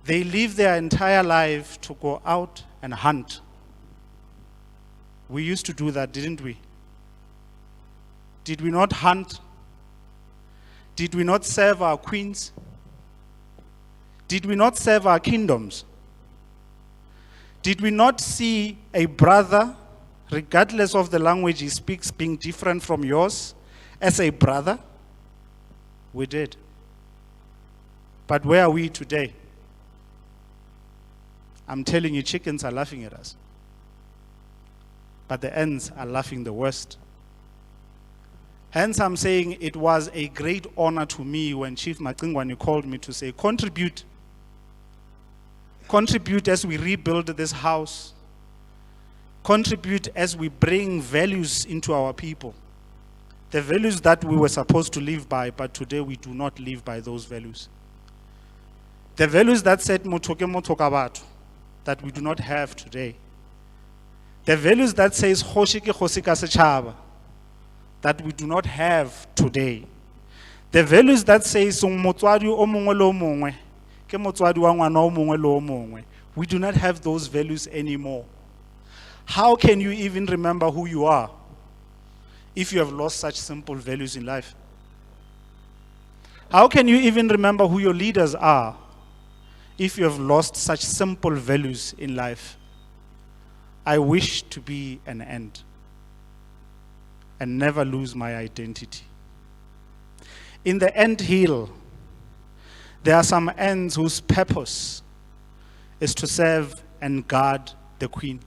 They live their entire life to go out and hunt. We used to do that, didn't we? Did we not hunt? Did we not serve our queens? Did we not serve our kingdoms? Did we not see a brother, regardless of the language he speaks, being different from yours, as a brother? We did. But where are we today? I'm telling you, chickens are laughing at us. But the ants are laughing the worst. Hence, I'm saying it was a great honor to me when Chief Macingwane called me to say, contribute. Contribute as we rebuild this house. Contribute as we bring values into our people. The values that we were supposed to live by, but today we do not live by those values. The values that said motoke motoka batho, that we do not have today. The values that says kgoshi ke kgosi ka setšhaba, that we do not have today. The values that says motswadi o mongwe le o mongwe ke motswadi wa ngwana o mongwe le o mongwe. We do not have those values anymore. How can you even remember who you are if you have lost such simple values in life? How can you even remember who your leaders are if you have lost such simple values in life? I wish to be an ant and never lose my identity. In the ant hill, there are some ants whose purpose is to serve and guard the queen.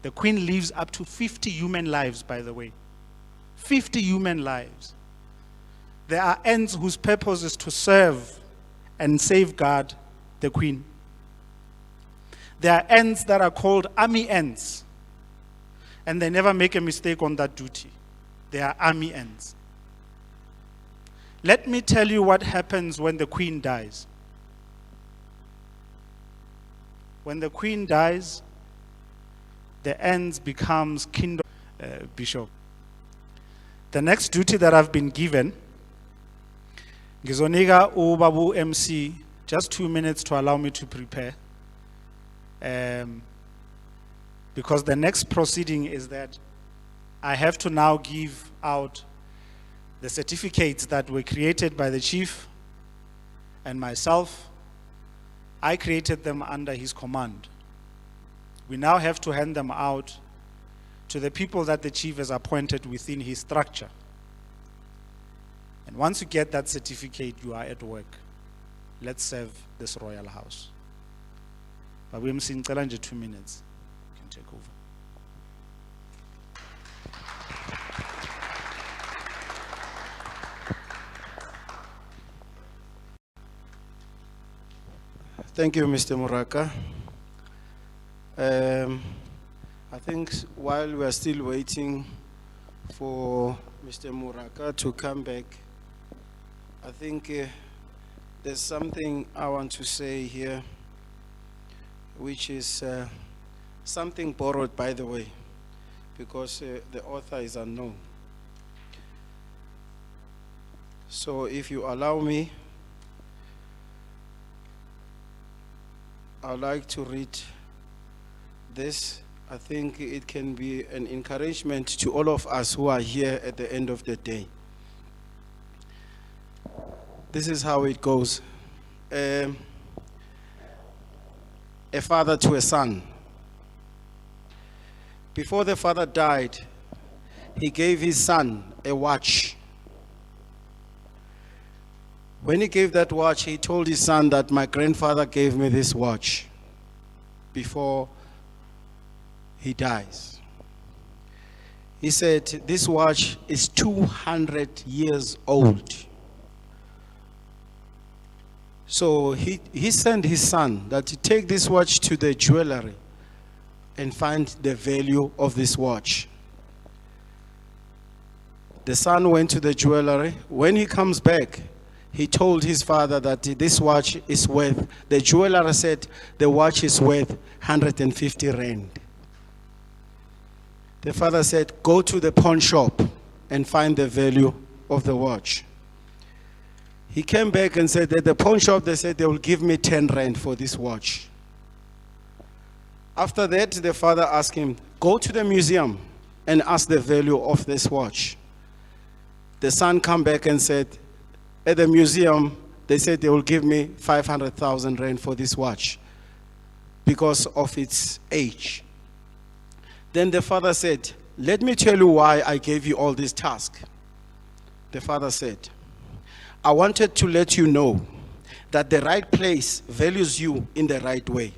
The queen lives up to 50 human lives, by the way. 50 human lives. There are ants whose purpose is to serve and safeguard the queen. There are ants that are called army ants, and they never make a mistake on that duty. They are army ants. Let me tell you what happens when the queen dies. When the queen dies, the ants becomes kingdom. Bishop. The next duty that I've been given, Gizoniga Ubabu MC, just 2 minutes to allow me to prepare. Because the next proceeding is that I have to now give out the certificates that were created by the chief and myself. I created them under his command. We now have to hand them out to the people that the chief has appointed within his structure. And once you get that certificate, you are at work. Let's serve this royal house. But we must 2 minutes. You can take over. Thank you, Mr. Muraka. I think while we are still waiting for Mr. Muraka to come back, I think there's something I want to say here, which is something borrowed, by the way, because the author is unknown. So if you allow me, I'd like to read this. I think it can be an encouragement to all of us who are here at the end of the day. This is how it goes. A father to a son. Before the father died, he gave his son a watch. When he gave that watch, he told his son that my grandfather gave me this watch before he dies. He said, this watch is 200 years old. So he sent his son that he take this watch to the jewelry and find the value of this watch. The son went to the jewelry. When he comes back, he told his father that this watch is worth, the jeweler said the watch is worth 150 rand. The father said, go to the pawn shop and find the value of the watch. He came back and said at the pawn shop, they said they will give me 10 rand for this watch. After that, the father asked him, go to the museum and ask the value of this watch. The son came back and said, at the museum, they said they will give me 500,000 rand for this watch because of its age. Then the father said, let me tell you why I gave you all this task. The father said, I wanted to let you know that the right place values you in the right way.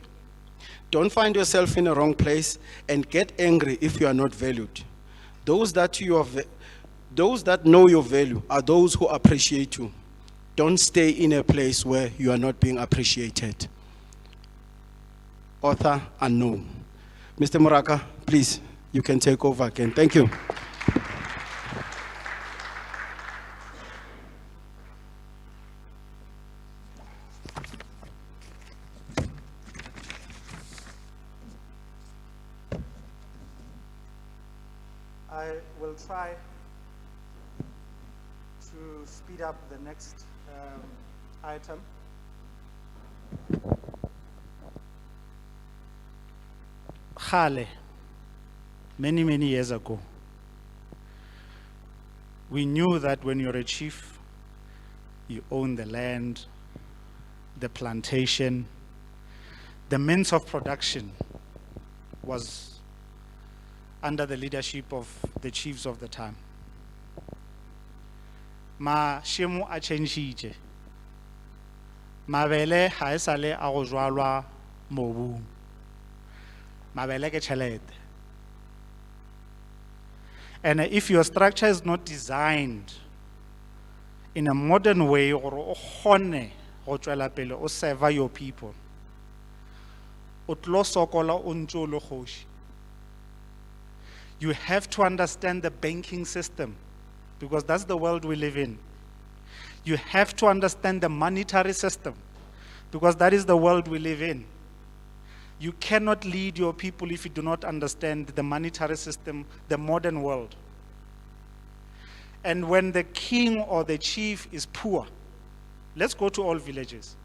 Don't find yourself in the wrong place and get angry if you are not valued. Those that know your value are those who appreciate you. Don't stay in a place where you are not being appreciated. Author unknown. Mr. Moraka, please, you can take over again. Thank you. I will try to speed up the next item. Khale, many years ago, we knew that when you're a chief, you own the land, the plantation, the means of production was under the leadership of the chiefs of the time. Ma shemo a changile. Mabele ha e sale a go jwalwa mobung. Mabele ke tšhelete. And if your structure is not designed in a modern way, gore o kgone go tšwela pele o serve your people, o tlo sokola o ntse o le kgoši. You have to understand the banking system, because that's the world we live in. You have to understand the monetary system, because that is the world we live in. You cannot lead your people if you do not understand the monetary system, the modern world. And when the king or the chief is poor, let's go to all villages.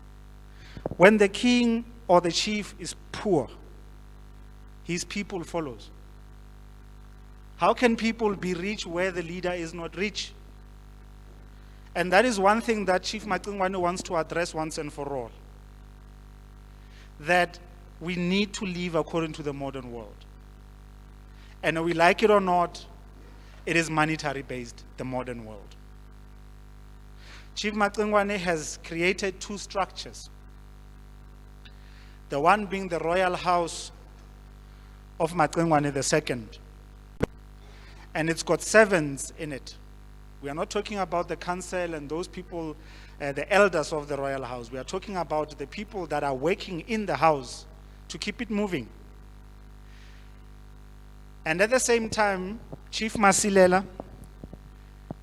When the king or the chief is poor, his people follows. How can people be rich where the leader is not rich? And that is one thing that Chief Macingwane wants to address once and for all. That we need to live according to the modern world. And we like it or not, it is monetary based, the modern world. Chief Macingwane has created two structures. The one being the Royal House of Macingwane II. And it's got servants in it. We are not talking about the council and those people, the elders of the royal house. We are talking about the people that are working in the house to keep it moving. And at the same time, Chief Masilela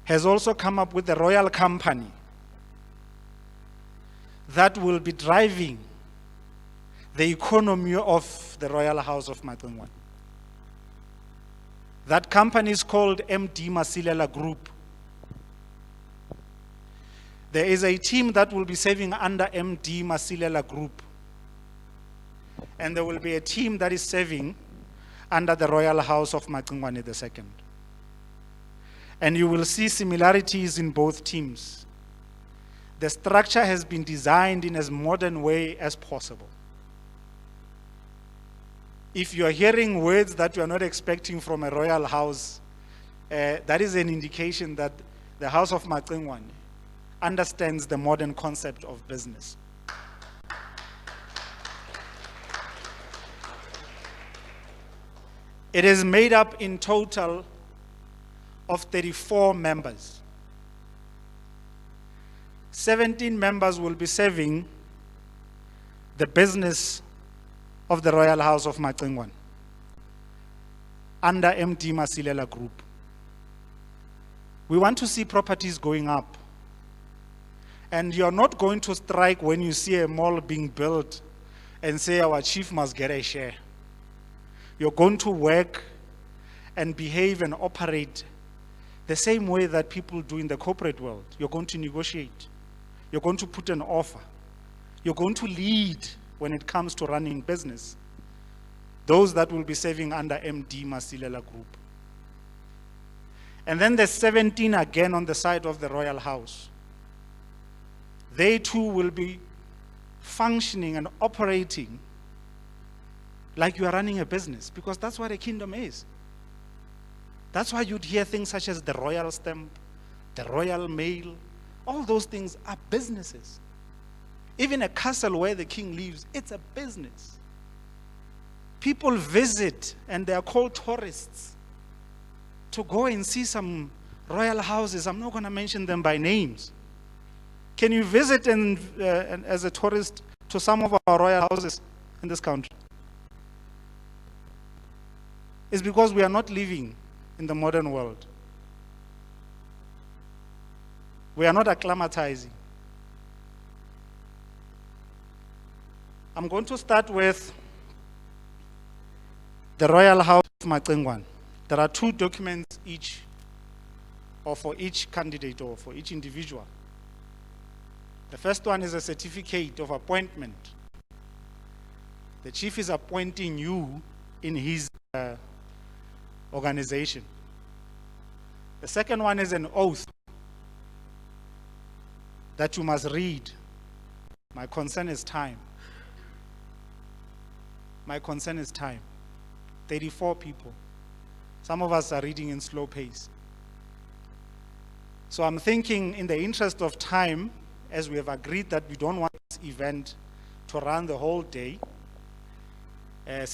has also come up with the royal company that will be driving the economy of the royal house of Macingwane. That company is called MD Masilela Group. There is a team that will be serving under MD Masilela Group. And there will be a team that is serving under the Royal House of Macingwane II. And you will see similarities in both teams. The structure has been designed in as modern way as possible. If you are hearing words that you are not expecting from a royal house, that is an indication that the House of Macingwane understands the modern concept of business. It is made up in total of 34 members. 17 members will be serving the business of the Royal House of Macingwane under MD Masilela Group. We want to see properties going up. And you're not going to strike when you see a mall being built and say our chief must get a share. You're going to work and behave and operate the same way that people do in the corporate world. You're going to negotiate. You're going to put an offer. You're going to lead when it comes to running business. Those that will be serving under MD Masilela Group. And then there's 17 again on the side of the Royal House. They too will be functioning and operating like you are running a business, because that's what a kingdom is. That's why you'd hear things such as the royal stamp, the royal mail. All those things are businesses. Even a castle where the king lives, it's a business. People visit, and they are called tourists, to go and see some royal houses. I'm not going to mention them by names. Can you visit as a tourist to some of our royal houses in this country? It's because we are not living in the modern world. We are not acclimatizing. I'm going to start with the Royal House of Macingwane. There are 2 documents each, or for each candidate or for each individual. The first one is a certificate of appointment. The chief is appointing you in his organization. The second one is an oath that you must read. My concern is time. My concern is time. 34 people. Some of us are reading in slow pace. So I'm thinking, in the interest of time, as we have agreed that we don't want this event to run the whole day, I'm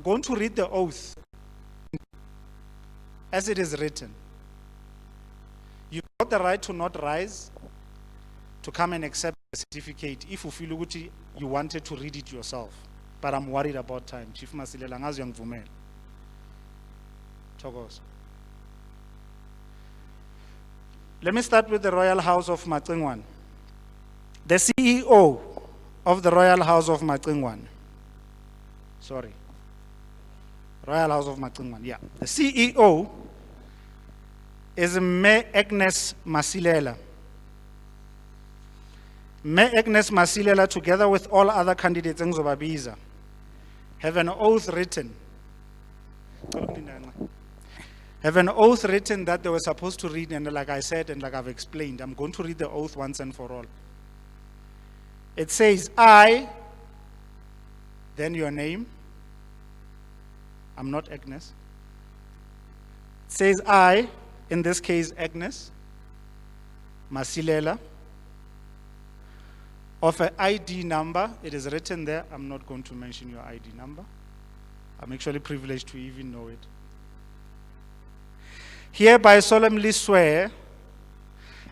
going to read the oath as it is written. You've got the right to not rise, to come and accept the certificate if you feel you wanted to read it yourself. But I'm worried about time. Chief Masilela ngazi uyangivumela. Thokoza. Let me start with the Royal House of Macingwane. The CEO of the Royal House of Macingwane. Sorry. Royal House of Macingwane, yeah. The CEO is Mme Agnes Masilela. Mme Agnes Masilela, together with all other candidates in Zobabiza, have an oath written. Have an oath written that they were supposed to read, and like I said, and like I've explained, I'm going to read the oath once and for all. It says, I, then your name. I'm not Agnes. It says, I, in this case, Agnes Masilela, of an ID number. It is written there. I'm not going to mention your ID number. I'm actually privileged to even know it. Hereby solemnly swear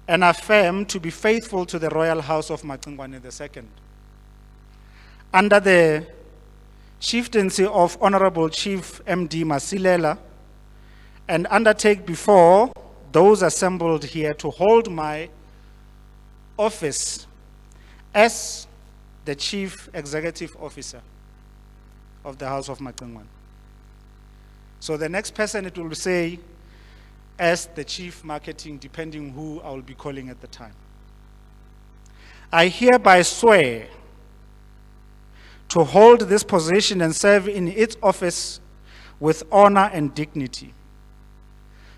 and affirm to be faithful to the Royal House of Macingwane II, under the chieftaincy of Honorable Chief MD Masilela, and undertake before those assembled here to hold my office as the Chief Executive Officer of the House of Macingwane. So the next person, it will say as the Chief Marketing, depending who I will be calling at the time. I hereby swear to hold this position and serve in its office with honor and dignity,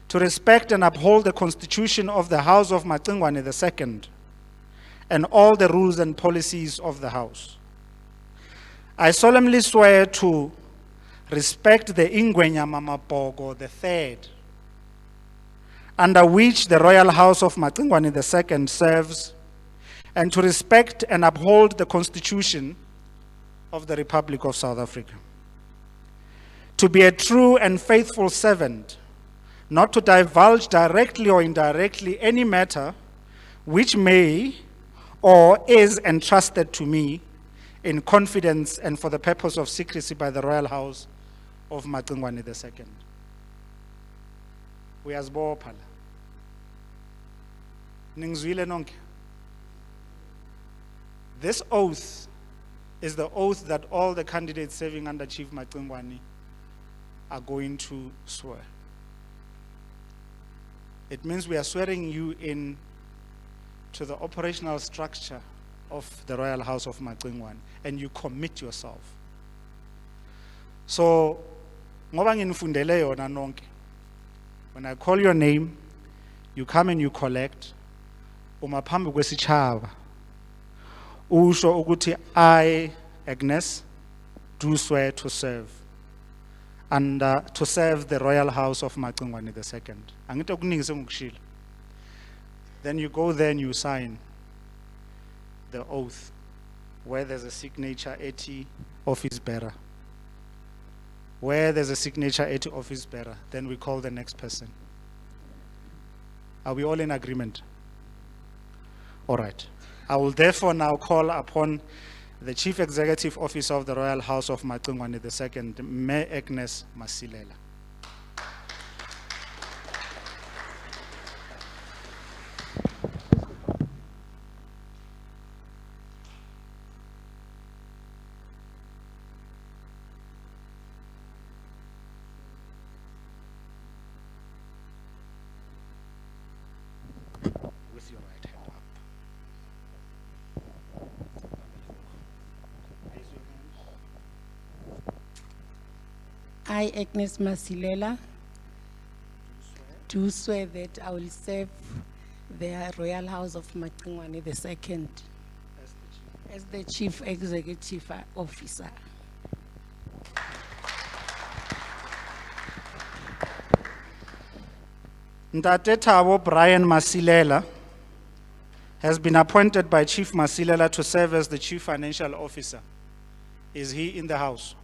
to respect and uphold the Constitution of the House of Macingwane II and all the rules and policies of the House. I solemnly swear to respect the Ingwenya Mamapogo III, under which the Royal House of Macingwane II serves, and to respect and uphold the Constitution of the Republic of South Africa. To be a true and faithful servant, not to divulge directly or indirectly any matter which may or is entrusted to me in confidence and for the purpose of secrecy by the Royal House of Macingwane II. Uyazibopha la. Ningizwile nonke. This oath is the oath that all the candidates serving under Chief Macingwane are going to swear. It means we are swearing you in to the operational structure of the Royal House of Macingwane, and you commit yourself. So, ngoba nginifundele yona nonke, when I call your name, you come and you collect. Uma phambi kwesichaba, usho ukuthi I, Agnes, do swear to serve. And to serve the Royal House of Macingwane II. Angithi okuningi sengukushilo. Then you go there and you sign the oath, where there's a signature ethi office bearer. Where there's a signature ethi office bearer, then we call the next person. Are we all in agreement? All right. I will therefore now call upon the Chief Executive Officer of the Royal House of Macingwane II, May Agnes Masilela. With your right hand up. Raise your hand. I, Agnes Masilela, do swear that I will serve the Royal House of Macingwane II as the Chief Executive Officer. Ntate Thabo Brian Masilela has been appointed by Chief Masilela to serve as the Chief Financial Officer. Is he in the house?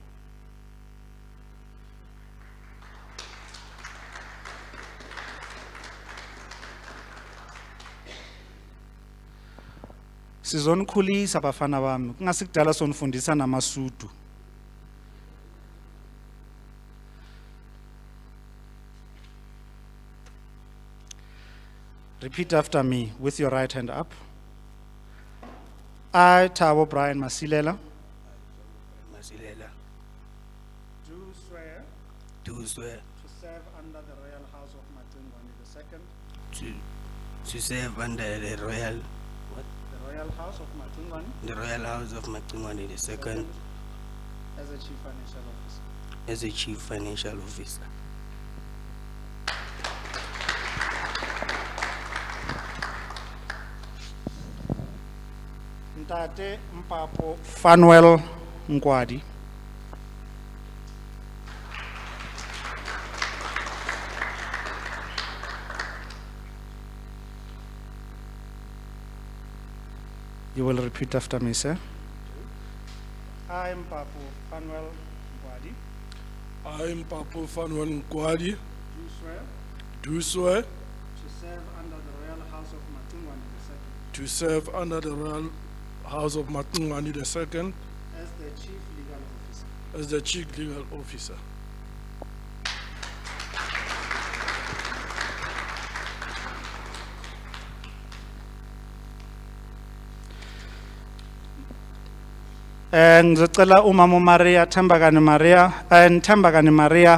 Sizonikhulisa bafana bami, kungasikudala sonifundisa namasudu. Repeat after me with your right hand up. I, Thabo Brian Masilela, Masilela, do swear to to serve under the Royal House of Macingwane II, to serve under the Royal House of Macingwane II II, as a Chief Financial Officer. as a Chief Financial Officer. Ntate Mpapo Fanuel Nkwadi. You will repeat after me, sir. I, Mpapo Fanuel Nkwadi, I am Papo Fanwan Nkwadi, do swear do swear to serve under the Royal House of Macingwane II to serve under the Royal House of Macingwane II as the Chief Legal Officer. as the Chief Legal Officer. Ngizocela umama Maria Thembakani Maria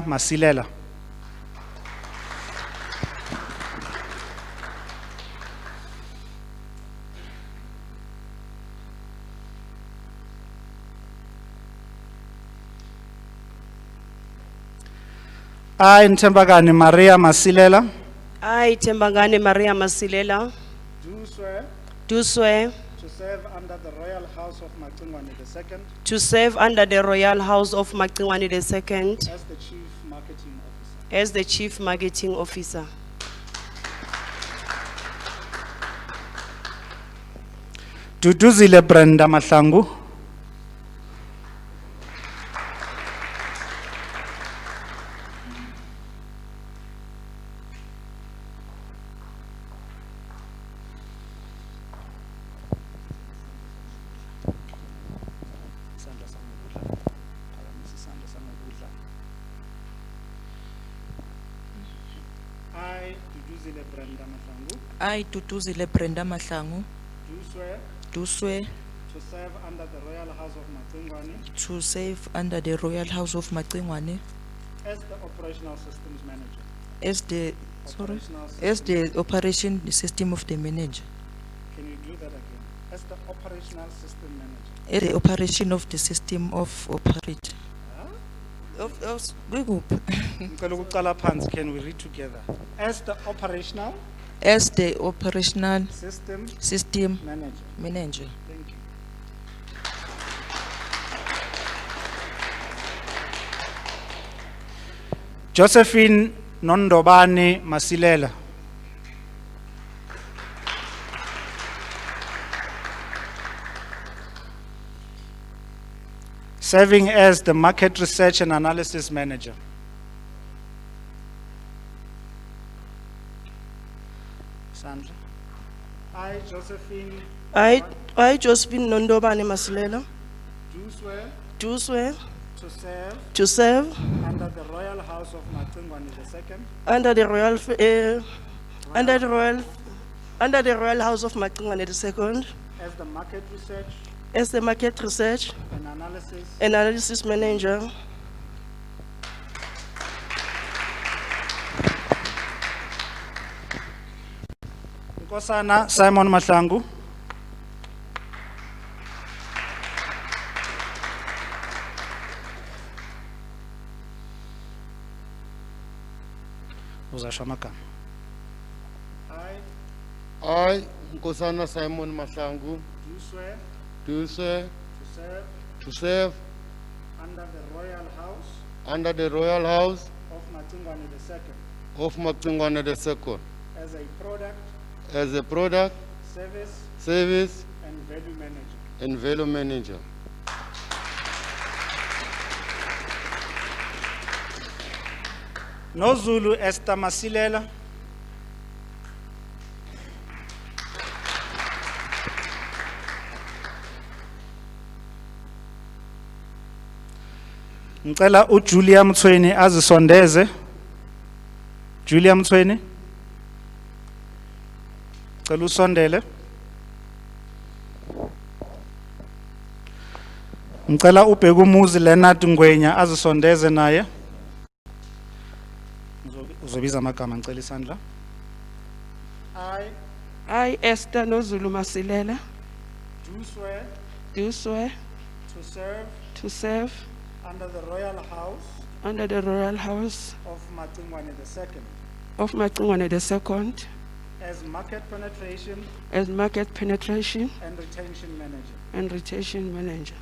Masilela. I, Thembakani Maria Masilela, I, Macingwane Maria Masilela, do swear do swear to serve under the Royal House of Macingwane II to serve under the Royal House of Macingwane II as the Chief Marketing Officer. as the Chief Marketing Officer. Duduzile Brenda Mahlangu. I, Duduzile Brenda Mahlangu, I, Tutuzile Brenda Mahlangu, do swear do swear to serve under the Royal House of Macingwane to serve under the Royal House of Macingwane as the Operational Systems Manager as the Sorry. Operational As system. the operation the system of the manager. Can you do that again? As the operational system manager. As the operation of the system of operate. Ngicela ukuqala phansi, can we read together? As the operational As the operational system system manager. manager. Thank you. Josephine Nondobani Masilela. Serving as the Market Research and Analysis Manager. Sandra. I, Josephine. I Josephine Nondobane Masilela, Do swear do swear to serve to serve under the Royal House of Macingwane II, under the royal under the Royal House of Macingwane II as the Market Research as the Market Research and Analysis and Analysis Manager. Nkosana Simon Mahlangu. Uzasho amagama. I, Nkosana Simon Mahlangu, Do swear do swear to serve to serve under the Royal House under the Royal House of Macingwane II of Macingwane II as a product, service, and value manager. and value manager. NoZulu Esther Masilela. Ngicela uJulia Mthweni azisondeze. Julia Mthweni. Ngicela usondele. Ngicela ubheke umuzi Leonard Ngwenya azisondeze naye. Uzobiza amagama ngicela isandla. I Esther Nozulu Masilela, Do swear do swear to serve to serve under the Royal House under the Royal House of Macingwane II of Macingwane II as Market Penetration as Market Penetration and Retention Manager. and Retention Manager.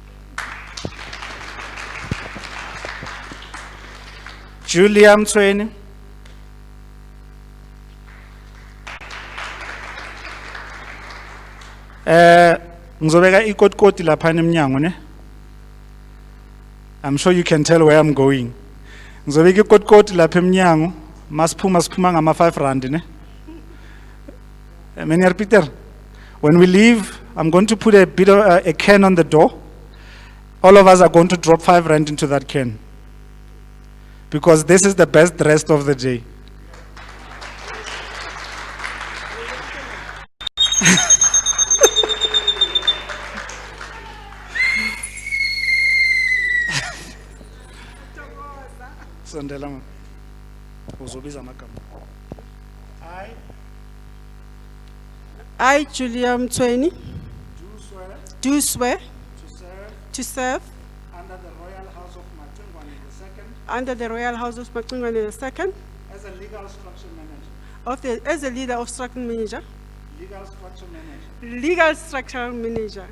Julia Mthweni. Ngizobeka ikotikoti lapha eminyango ne. I'm sure you can tell where I'm going. Ngizobeka ikotikoti lapha eminyango, siphuma ngama 5 rand ne. Meneer Peter, when we leave, I'm going to put a bit of a can on the door. All of us are going to drop 5 rand into that can. Because this is the best rest of the day. Sondela ma. Uzobiza amagama. I, Julia Mthweni, Do swear do swear to serve to serve under the Royal House of Macingwane II under the Royal House of Macingwane II as a legal structure manager. as a leader of structural manager, Legal structure manager. legal structural manager.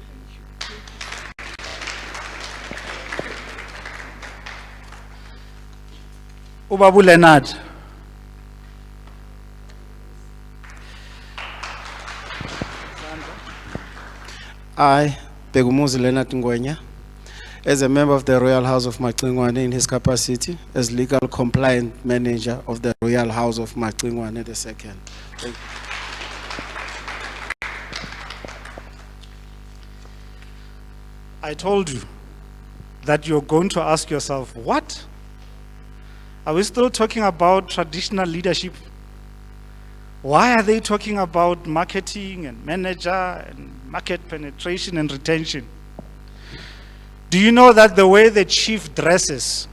Ubabu Leonard. I, Begumuzi Leonard Ngwenya, as a member of the Royal House of Macingwane in his capacity as legal compliant manager of the Royal House of Macingwane II. Thank you. I told you that you're going to ask yourself, what? Are we still talking about traditional leadership? Why are they talking about marketing and manager and market penetration and retention? Do you know that the way the chief dresses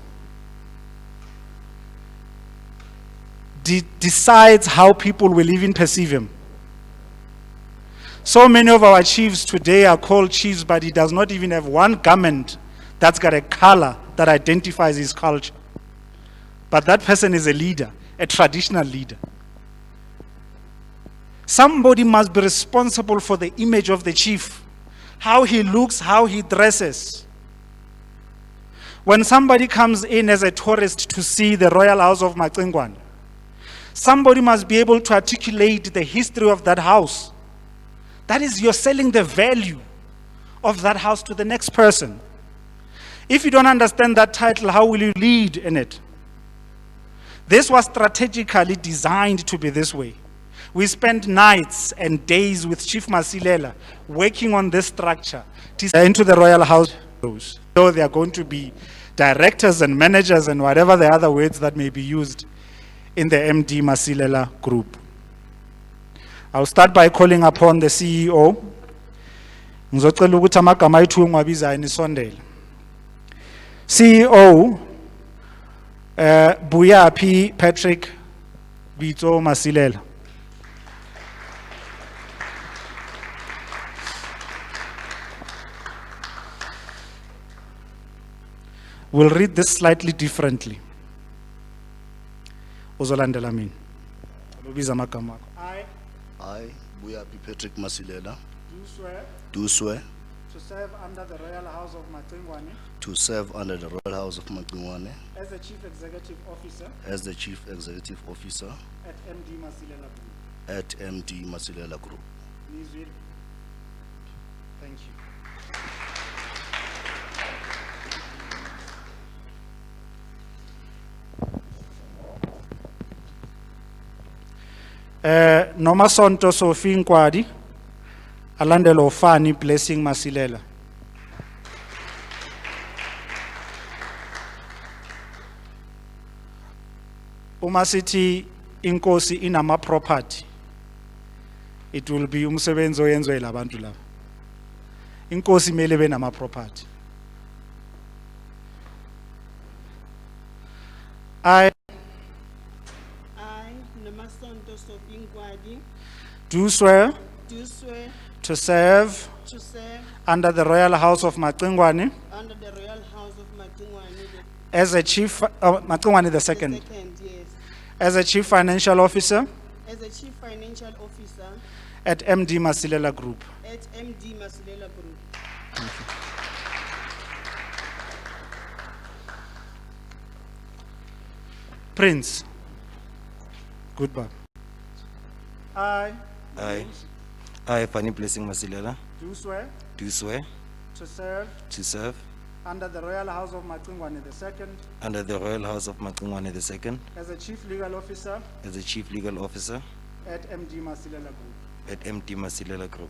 decides how people will even perceive him. So many of our chiefs today are called chiefs, but he does not even have one garment that's got a color that identifies his culture. But that person is a leader, a traditional leader. Somebody must be responsible for the image of the chief, how he looks, how he dresses. When somebody comes in as a tourist to see the royal house of Macingwane, somebody must be able to articulate the history of that house. That is, you're selling the value of that house to the next person. If you don't understand that title, how will you lead in it? This was strategically designed to be this way. We spent nights and days with Chief Masilela working on this structure to into the royal house. So they are going to be directors and managers and whatever the other words that may be used in the MD Masilela group. I'll start by calling upon the CEO. Ngizocela ukuthi amagama ayithu ngiwabizayo nisondele. CEO Buyapi Patrick Bitso Masilela. We'll read this slightly differently. Uzolandela mina. Ubiza amagama akho. I, Buyapi Patrick Masilela, Do swear do swear to serve under the Royal House of Macingwane to serve under the Royal House of Macingwane as the Chief Executive Officer as the Chief Executive Officer at MD Masilela Group. at MD Masilela Group. Nizwile? Thank you. Noma Sonto Sophie Nkwadi, alandelo Fani Blessing Masilela. Uma sithi inkosi inama property, it will be umsebenzi oyenziwe labantu laba. Inkosi imele be nama property. I Nomasonto Sophie Nkwadi, do swear do swear to serve to serve under the Royal House of Macingwane under the Royal House of Macingwane, as a Chief, Macingwane the second, yes, as a Chief Financial Officer as a Chief Financial Officer at MD Masilela Group. at MD Masilela Group. Prince, goodbye. I I, Fanny Blessing Masilela, do swear do swear to serve to serve under the Royal House of Macingwane the second, under the Royal House of Macingwane II as a Chief Legal Officer as the Chief Legal Officer at MD Masilela Group. at MD Masilela Group.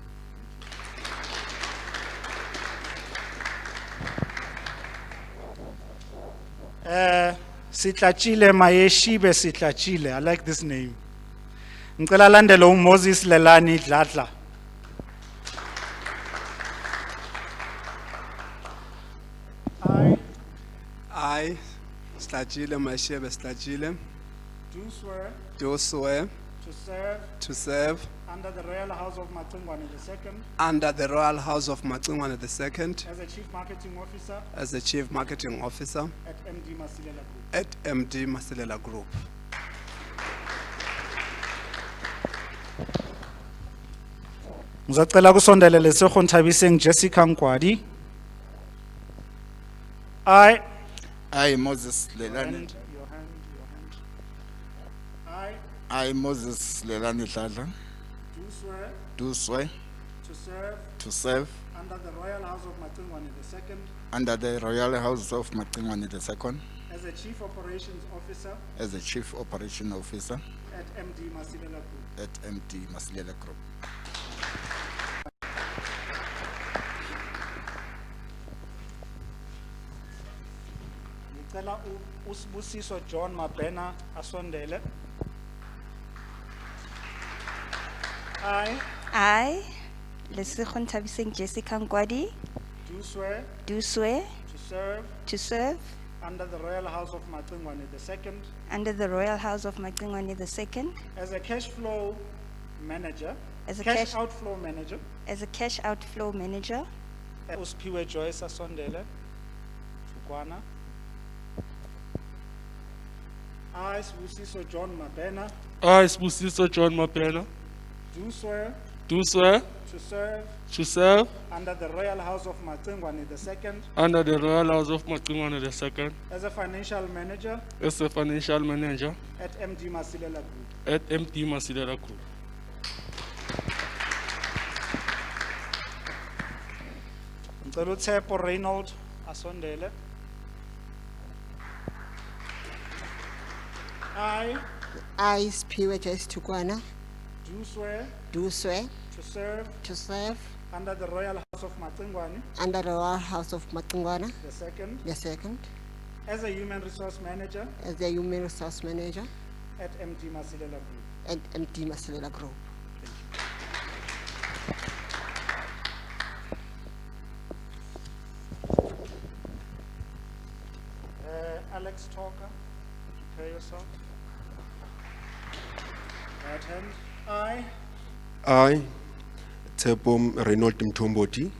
Sitlachile Mayeshibe Sitlachile. I like this name. Ngicela landele Moses Lelani Dladla. I, Slajile Mashebe Slajile, Do swear do swear to serve to serve under the Royal House of Macingwane II under the Royal House of Macingwane II as a Chief Marketing Officer as the Chief Marketing Officer at MD Masilela Group. at MD Masilela Group. Ngizocela kusondele lesego Nthabiseng Jessica Nkwadi. I, Moses Lelani. Your hand. I I, Moses Lelani Dladla, do swear do swear to serve to serve under the Royal House of Macingwane II under the Royal House of Macingwane II as a Chief Operations Officer as the Chief Operation Officer at MD Masilela Group. at MD Masilela Group. Ngicela uSibusiso John Mabena asondele. I, Lesego Nthabiseng Jessica Nkwadi, do swear do swear to serve to serve under the Royal House of Macingwane II under the Royal House of Macingwane II as a cash flow manager, As a cash cash- outflow manager. as a cash outflow manager. Usphiwe Joyce Asondele, Tukwana. I, Sibusiso John Mabena, I, Spusiso John Mapena, do swear do swear to serve to serve under the Royal House of Macingwane II under the Royal House of Macingwane II as a financial manager as a financial manager at MD Masilela Group. at MD Masilela Group. Ngicela uTshepo Reynold Asondele. I, Spiwe Joyce Tukwana, Do swear do swear to serve to serve under the Royal House of Macingwane under the Royal House of Macingwane II II as a human resource manager as the Human Resource Manager at MD Masilela Group. at MD Masilela Group. Alex Talker, prepare yourself. Right hand. I, Tepom Reynold Mtomboti,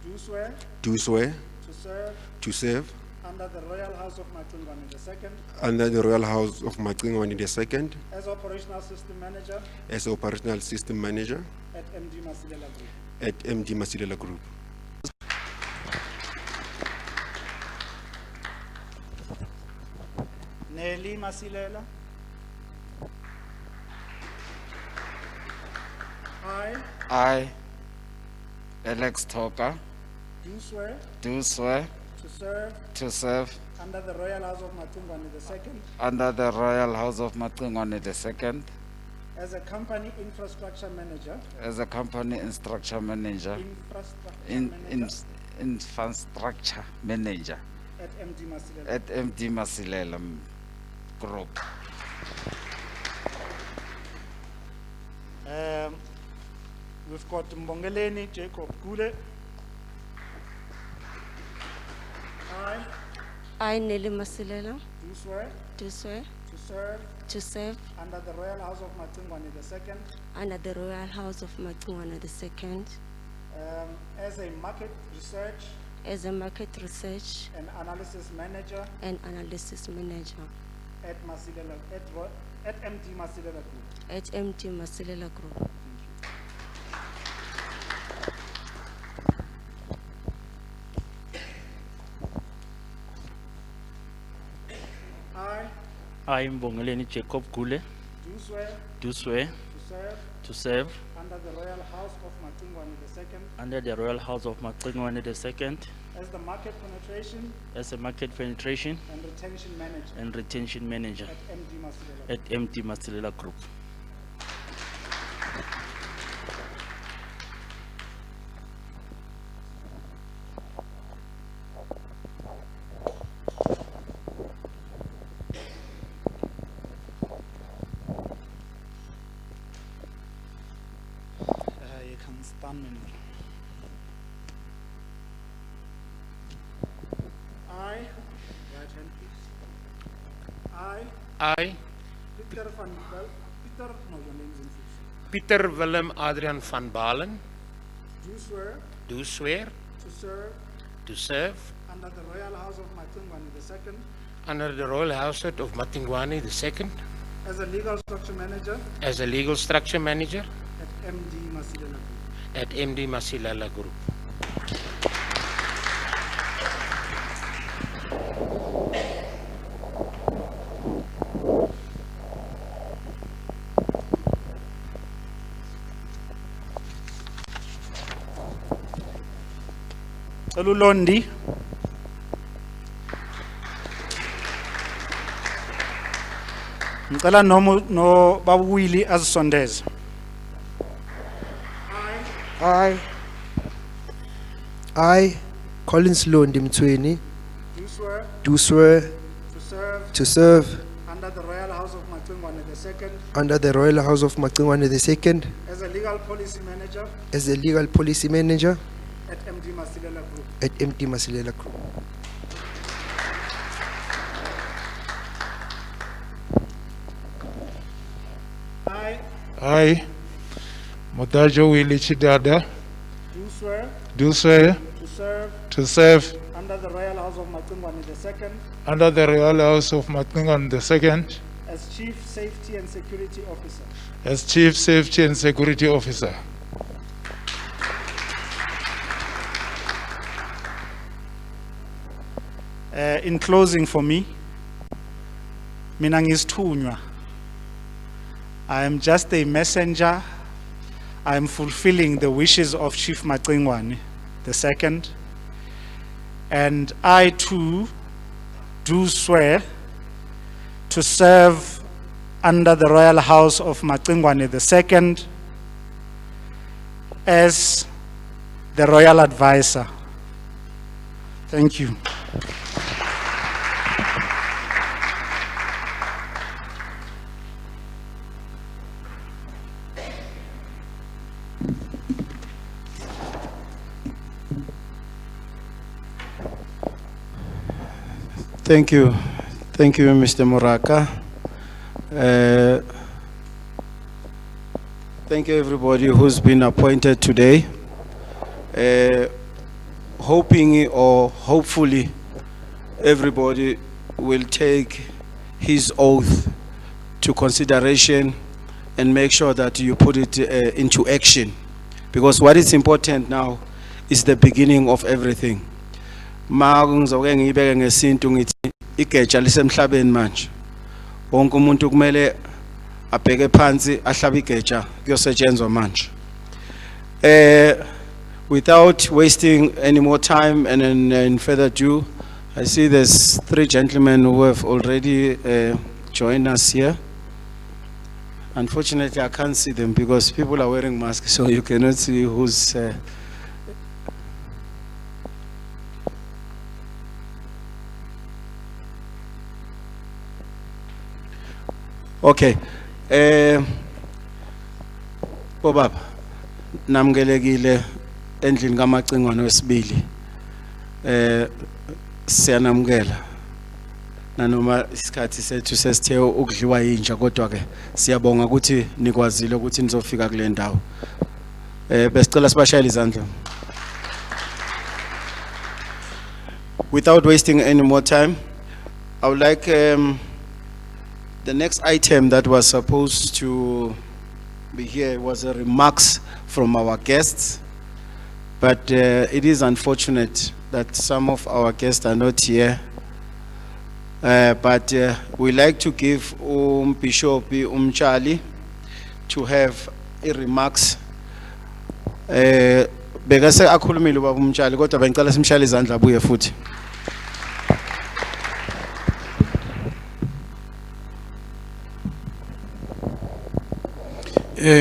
Do swear do swear to serve to serve under the Royal House of Macingwane II under the Royal House of Macingwane II as operational system manager as operational system manager at MD Masilela Group. at MD Masilela Group. Nelly Masilela. I, Alex Toka, Do swear do swear to serve to serve under the Royal House of Macingwane II under the Royal House of Macingwane II as a company infrastructure manager, as a company infrastructure manager, infrastructure manager at MD Masilela. at MD Masilela Group. We've got Mbongeleni Jacob Gule. I, Nelly Masilela, Do swear do swear to serve to serve under the Royal House of Macingwane II under the Royal House of Macingwane II as a market research as a market research and analysis manager and analysis manager at MD Masilela Group. at MD Masilela Group. I I, Mbongeleni Jacob Gule, do swear do swear to to serve under the Royal House of Macingwane II under the Royal House of Macingwane II as the market penetration as a market penetration and retention manager and retention manager at MD Masilela. at MD Masilela Group. You can stand me. I, right hand please. I, Peter van Bel, Peter, no, your name is in full. Pieter Willem Adrian van Balen, Do swear to serve under the Royal House of Macingwane II under the Royal House of Macingwane II as a legal structure manager as a legal structure manager at MD Masilela Group. at MD Masilela Group. Elulondi. Ngicela no babuyili azisondeze. I, Collins Londi Mtweni, Do swear do swear to to serve under the Royal House of Macingwane II under the Royal House of Macingwane II as a legal policy manager as a legal policy manager at MD Masilela Group. at MD Masilela Group. I, Modajo Willie Chidada, do swear do swear to serve under the Royal House of Macingwane II as Chief Safety and Security Officer. as Chief Safety and Security Officer. In closing for me, mina ngisithunywa. I am just a messenger. I am fulfilling the wishes of Chief Macingwane II. And I too do swear to serve under the Royal House of Macingwane II as the Royal Advisor. Thank you. Thank you. Thank you, Mr. Muraka. Thank you, everybody who's been appointed today. Hoping or hopefully everybody will take his oath to consideration and make sure that you put it into action. Because what is important now is the beginning of everything. Ma ngizoke ngiyibeke ngesintu ngithi igeja lisemhlabeni manje. Wonke umuntu kumele abheke phansi ahlabe igeja kuyosetshenzwa manje. Without wasting any more time and in further ado, I see there's 3 gentlemen who have already joined us here. Unfortunately, I can't see them because people are wearing masks, so you cannot see who's. Okay. Bobaba, namgelekile endlini kaMacingwane wesibili. Siyanamukela. Nanoma isikhathi sethu sesithe ukudliwa yinja kodwa ke siyabonga ukuthi nikwazile ukuthi nizofika kule ndawo. Besicela sibashayele izandla. Without wasting any more time, I would like the next item that was supposed to be here was a remarks from our guests, but it is unfortunate that some of our guests are not here. But we like to give Bishop Umchali to have a remarks. Bekase akhulumile ubaba Umchali kodwa bengicela simshayele izandla abuye futhi.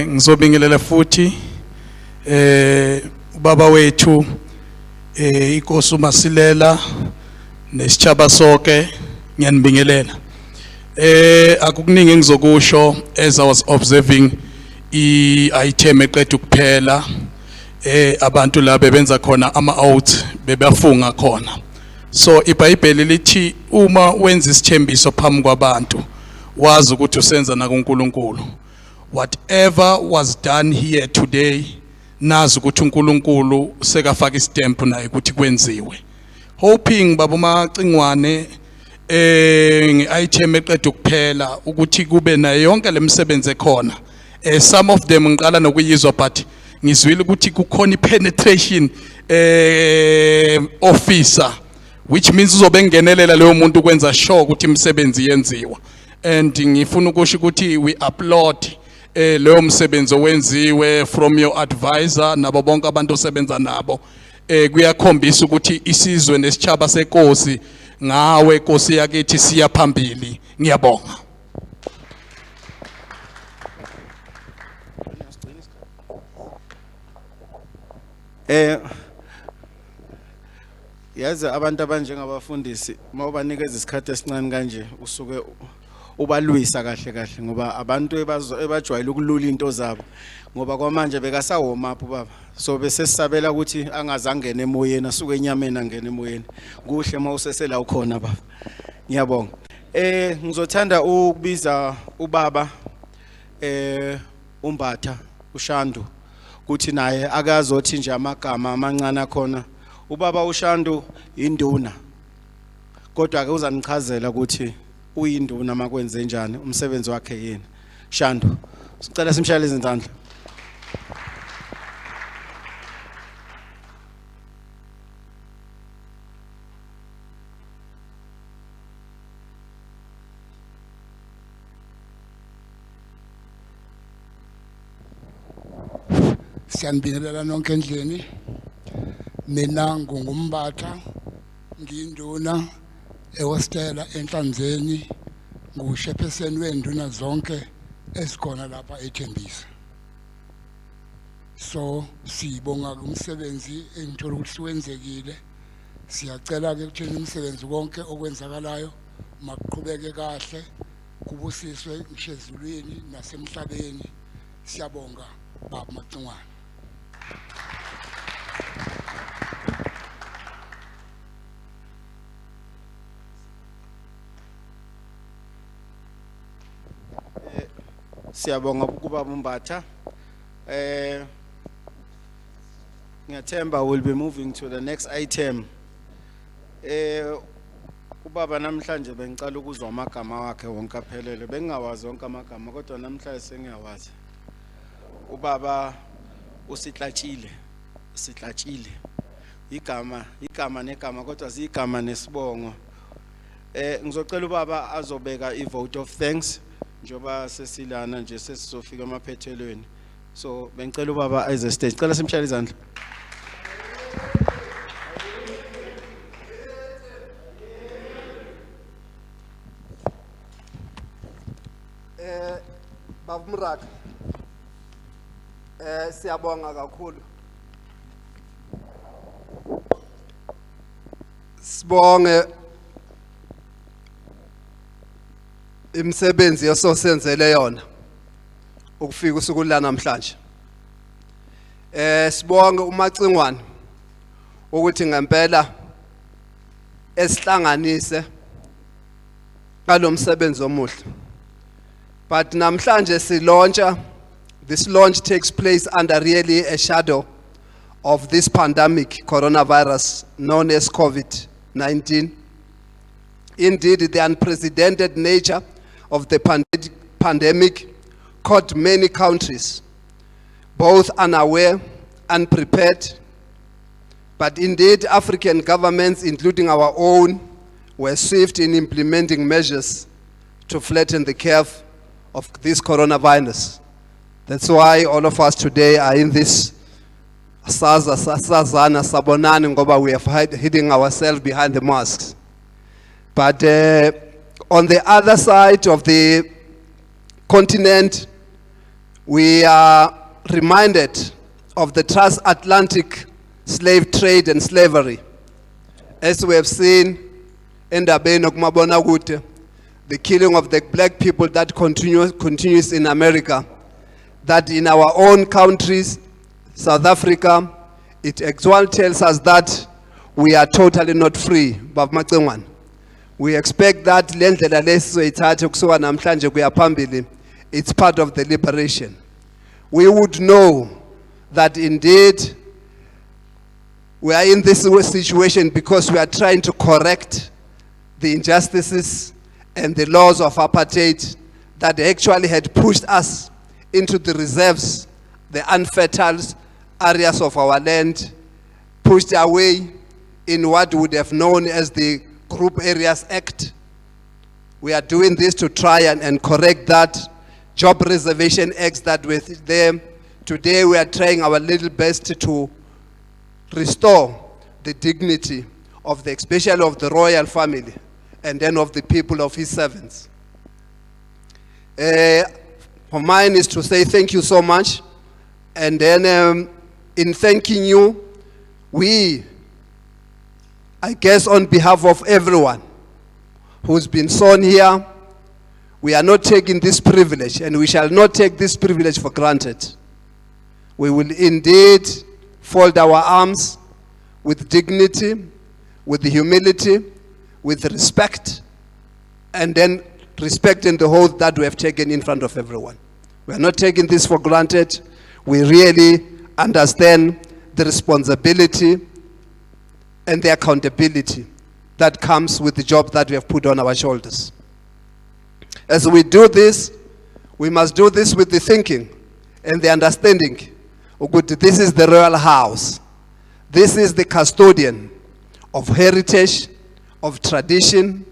Ngizobingelela futhi ubaba wethu inkosi uMasilela nesitshaba sonke ngiyanibingelela. Akukuningi engizokusho as I was observing item eqedwe kuphela abantu la bebenza khona ama-out bebafunga khona. So iBhayibheli lithi uma wenza isithembiso phambi kwabantu wazi ukuthi usenza na kuNkulunkulu. Whatever was done here today, nazi ukuthi uNkulunkulu sekafaka istamp naye ukuthi kwenziwe. Hoping baba Macingwane nge-item eqedwe kuphela ukuthi kube nayo yonke lemisebenzi ekhona. Some of them ngiqala nokuyizwa but ngizwile ukuthi kukhona i-penetration officer, which means uzobe ngenelela leyo muntu ukwenza sure ukuthi imisebenzi yenziwa. And ngifuna ukusho ukuthi we upload leyo msebenzi owenziwe from your advisor nabo bonke abantu osebenza nabo. Kuyakhombisa ukuthi isizwe nesitshaba senkosi ngawe Nkosi yakithi siya phambili. Ngiyabonga. Yazi abantu abanjengabafundisi mawubanikeza isikhathi esincane kanje usuke ubalwisa kahle kahle ngoba abantu ebajwayele ukulula into zabo ngoba kwamanje bekasawoma apho baba, so bese sisabela ukuthi angazangena emoyeni asuke enyameni angena emoyeni. Kuhle mawusesela ukhona baba. Ngiyabonga. Ngizothanda ukubiza ubaba umbatha uShandu kuthi naye akazothi nje amagama amancane akhona. Ubaba uShandu induna, kodwa ake uzanichazela ukuthi uyinduna makwenze njani, umsebenzi wakhe yini. Shandu, sicela simshayele izandla. Siyanibingelela nonke endlini. Mina ngumbatha, ngiyinduna ehostela eNhlanzeni, ngushepheseni wenduna zonke esikhona lapha eThembisa. So sibonga umsebenzi engithola ukuthi wenzekile. Siyacela ke ukuthi umsebenzi wonke okwenzakalayo makuqhubeke kahle, kubusiswe ngishezulwini nasemhlabeni. Siyabonga Baba Macingwane. Siyabonga ukuba umbatha. Ngiyathemba we'll be moving to the next item. Ubaba namhlanje bengicela ukuzwa amagama wakhe wonke aphelele. Bengingawazi wonke amagama kodwa namhlanje sengiyawazi. Ubaba usitlatshile, sitlatshile. Igama negama kodwa zigama nesibongo. Ngizocela ubaba azobeka i-vote of thanks njoba sesilana nje sesizofika emaphethelweni. So bengicela ubaba eze stage. Cela simshayele izandla. Baba Muraka, siyabonga kakhulu. Sibonge imisebenzi yososenzele yona ukufika usuku la namhlanje. Sibonge uMacingwane ukuthi ngempela esihlanganise ngalomsebenzi omuhle. But namhlanje silauncha, this launch takes place under really a shadow of this pandemic, coronavirus, known as COVID-19. Indeed, the unprecedented nature of the pandemic caught many countries, both unaware, unprepared. But indeed, African governments, including our own, were swift in implementing measures to flatten the curve of this coronavirus. That's why all of us today are in this sazana sabonani ngoba we are hiding ourselves behind the masks. But on the other side of the continent, we are reminded of the transatlantic slave trade and slavery. As we have seen in the the killing of the black people that continues in America, that in our own countries, South Africa, it actually tells us that we are totally not free. Baba Macingwane, we expect that it's part of the liberation. We would know that indeed we are in this situation because we are trying to correct the injustices and the laws of apartheid that actually had pushed us into the reserves, the unfertile areas of our land, pushed away in what we would have known as the Group Areas Act. We are doing this to try and correct that. Job Reservation Acts that were there. Today we are trying our little best to restore the dignity of the, especially of the royal family, and then of the people of his servants. For mine is to say thank you so much. And then in thanking you, I guess on behalf of everyone who's been sown here, we are not taking this privilege, and we shall not take this privilege for granted. We will indeed fold our arms with dignity, with humility, with respect, and then respecting the oath that we have taken in front of everyone. We are not taking this for granted. We really understand the responsibility and the accountability that comes with the job that we have put on our shoulders. As we do this, we must do this with the thinking and the understanding. This is the royal house. This is the custodian of heritage, of tradition,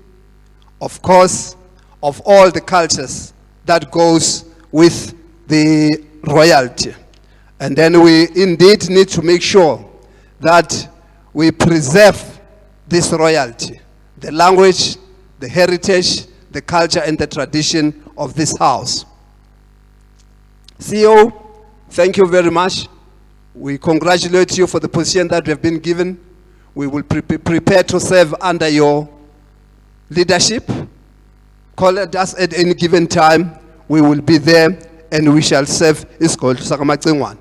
of course, of all the cultures that goes with the royalty. And then we indeed need to make sure that we preserve this royalty, the language, the heritage, the culture, and the tradition of this house. CEO, thank you very much. We congratulate you for the position that we have been given. We will prepare to serve under your leadership. Call us at any given time. We will be there and we shall serve isikole sakamacingwane.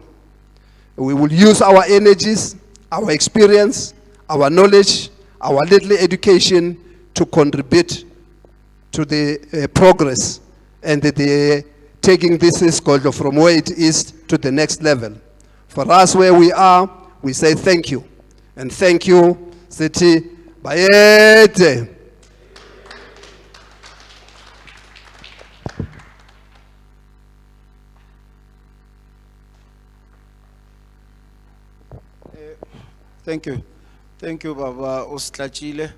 We will use our energies, our experience, our knowledge, our little education to contribute to the progress and the taking this isikole from where it is to the next level. For us where we are, we say thank you. And thank you, City Bayete. Thank you. Thank you, Baba Oslachile.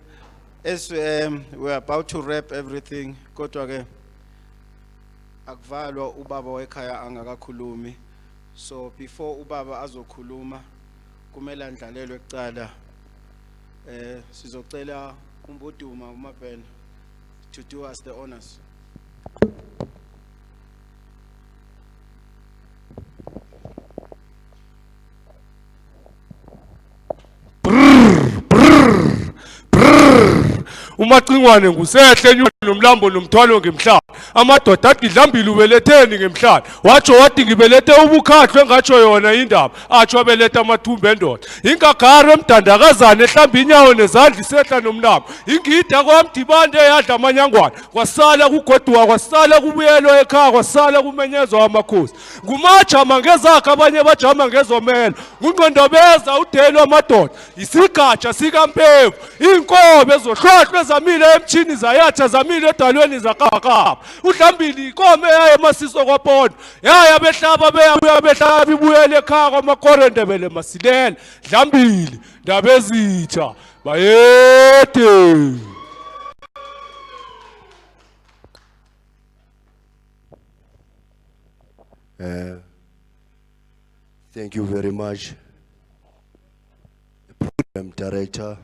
As we're about to wrap everything, kodwa ke akuvalwa ubaba wekhaya angakakhulumi. So before ubaba azokhuluma, kumele andlalelwe kucala. Sizocela umbuduma uMabhena to do us the honors. uMacingwane ngusehle nomlambo nomthwalo ngemhlaba amadoda athi dlambili ubeletheni ngemhlaba watsho wathi ngibelethe ubukhahlwe engatsho yona indaba atsho abelethe amathumbu endoda ingagara emdandakazana ehlamba inyawo nezandla isehla nomlambo ingida kwamdibande eyadla amanyangwane kwasala kugoduka kwasala kubuyelwa ekhaya kwasala kumenyezwa amakhosi ngumajama ngezakhe abanye bajama ngezomelo ngungqondobeza udelo amadoda isigatsha sikaMpemvu inkobe ezohlohlwe zamile emchini zayatha zamile edalweni zakakapa udlambili ikome yaye masiso kwapondo yaya behlaba beyabuya behlaba ibuyele ekhaya kwamakorendebele masilela dlambili ndabezitha bayede. Thank you very much, Program Director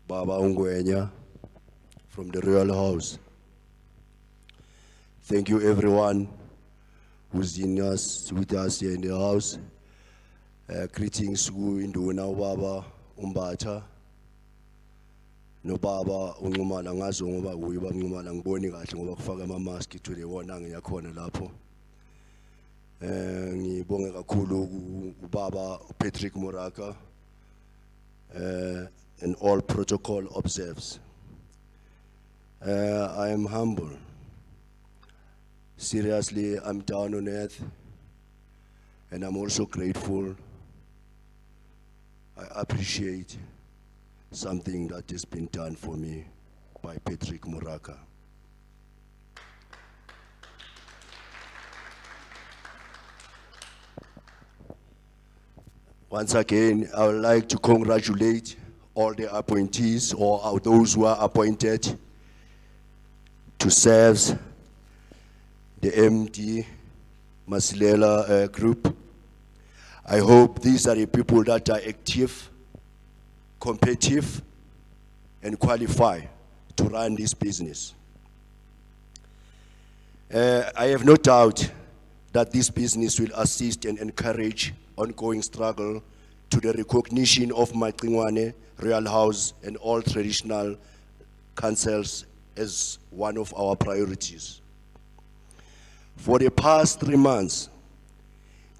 Baba Ungwenya from the Royal House. Thank you everyone who's with us here in the house. Greetings to Induna Baba Umbatha no Baba Ungumala ngazo ngoba uyiba ngumala ngiboni kahle ngoba kufaka ama mask to the wona ngiyakhona lapho. Ngibonge kakhulu ubaba Patrick Moraka and all protocol observes. I am humble. Seriously, I'm down on earth and I'm also grateful. I appreciate something that has been done for me by Patrick Moraka. Once again, I would like to congratulate all the appointees or those who are appointed to serve the MD Masilela group. I hope these are the people that are active, competitive, and qualified to run this business. I have no doubt that this business will assist and encourage ongoing struggle to the recognition of Macingwane, Royal House, and all traditional councils as one of our priorities. For the past 3 months,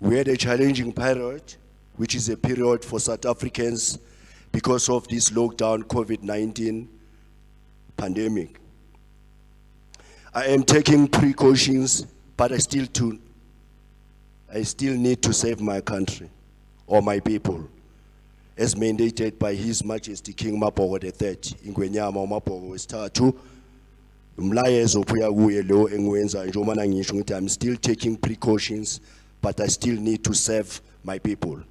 we had a challenging period, which is a period for South Africans because of this lockdown COVID-19 pandemic. I am taking precautions but I still need to save my country or my people, as mandated by His Majesty King Maboko III, Ingwenyama uMaboko wesithathu. Umlayezo phuya kuye lo engiwenza njengoba ngisho ukuthi I'm still taking precautions, but I still need to serve my people.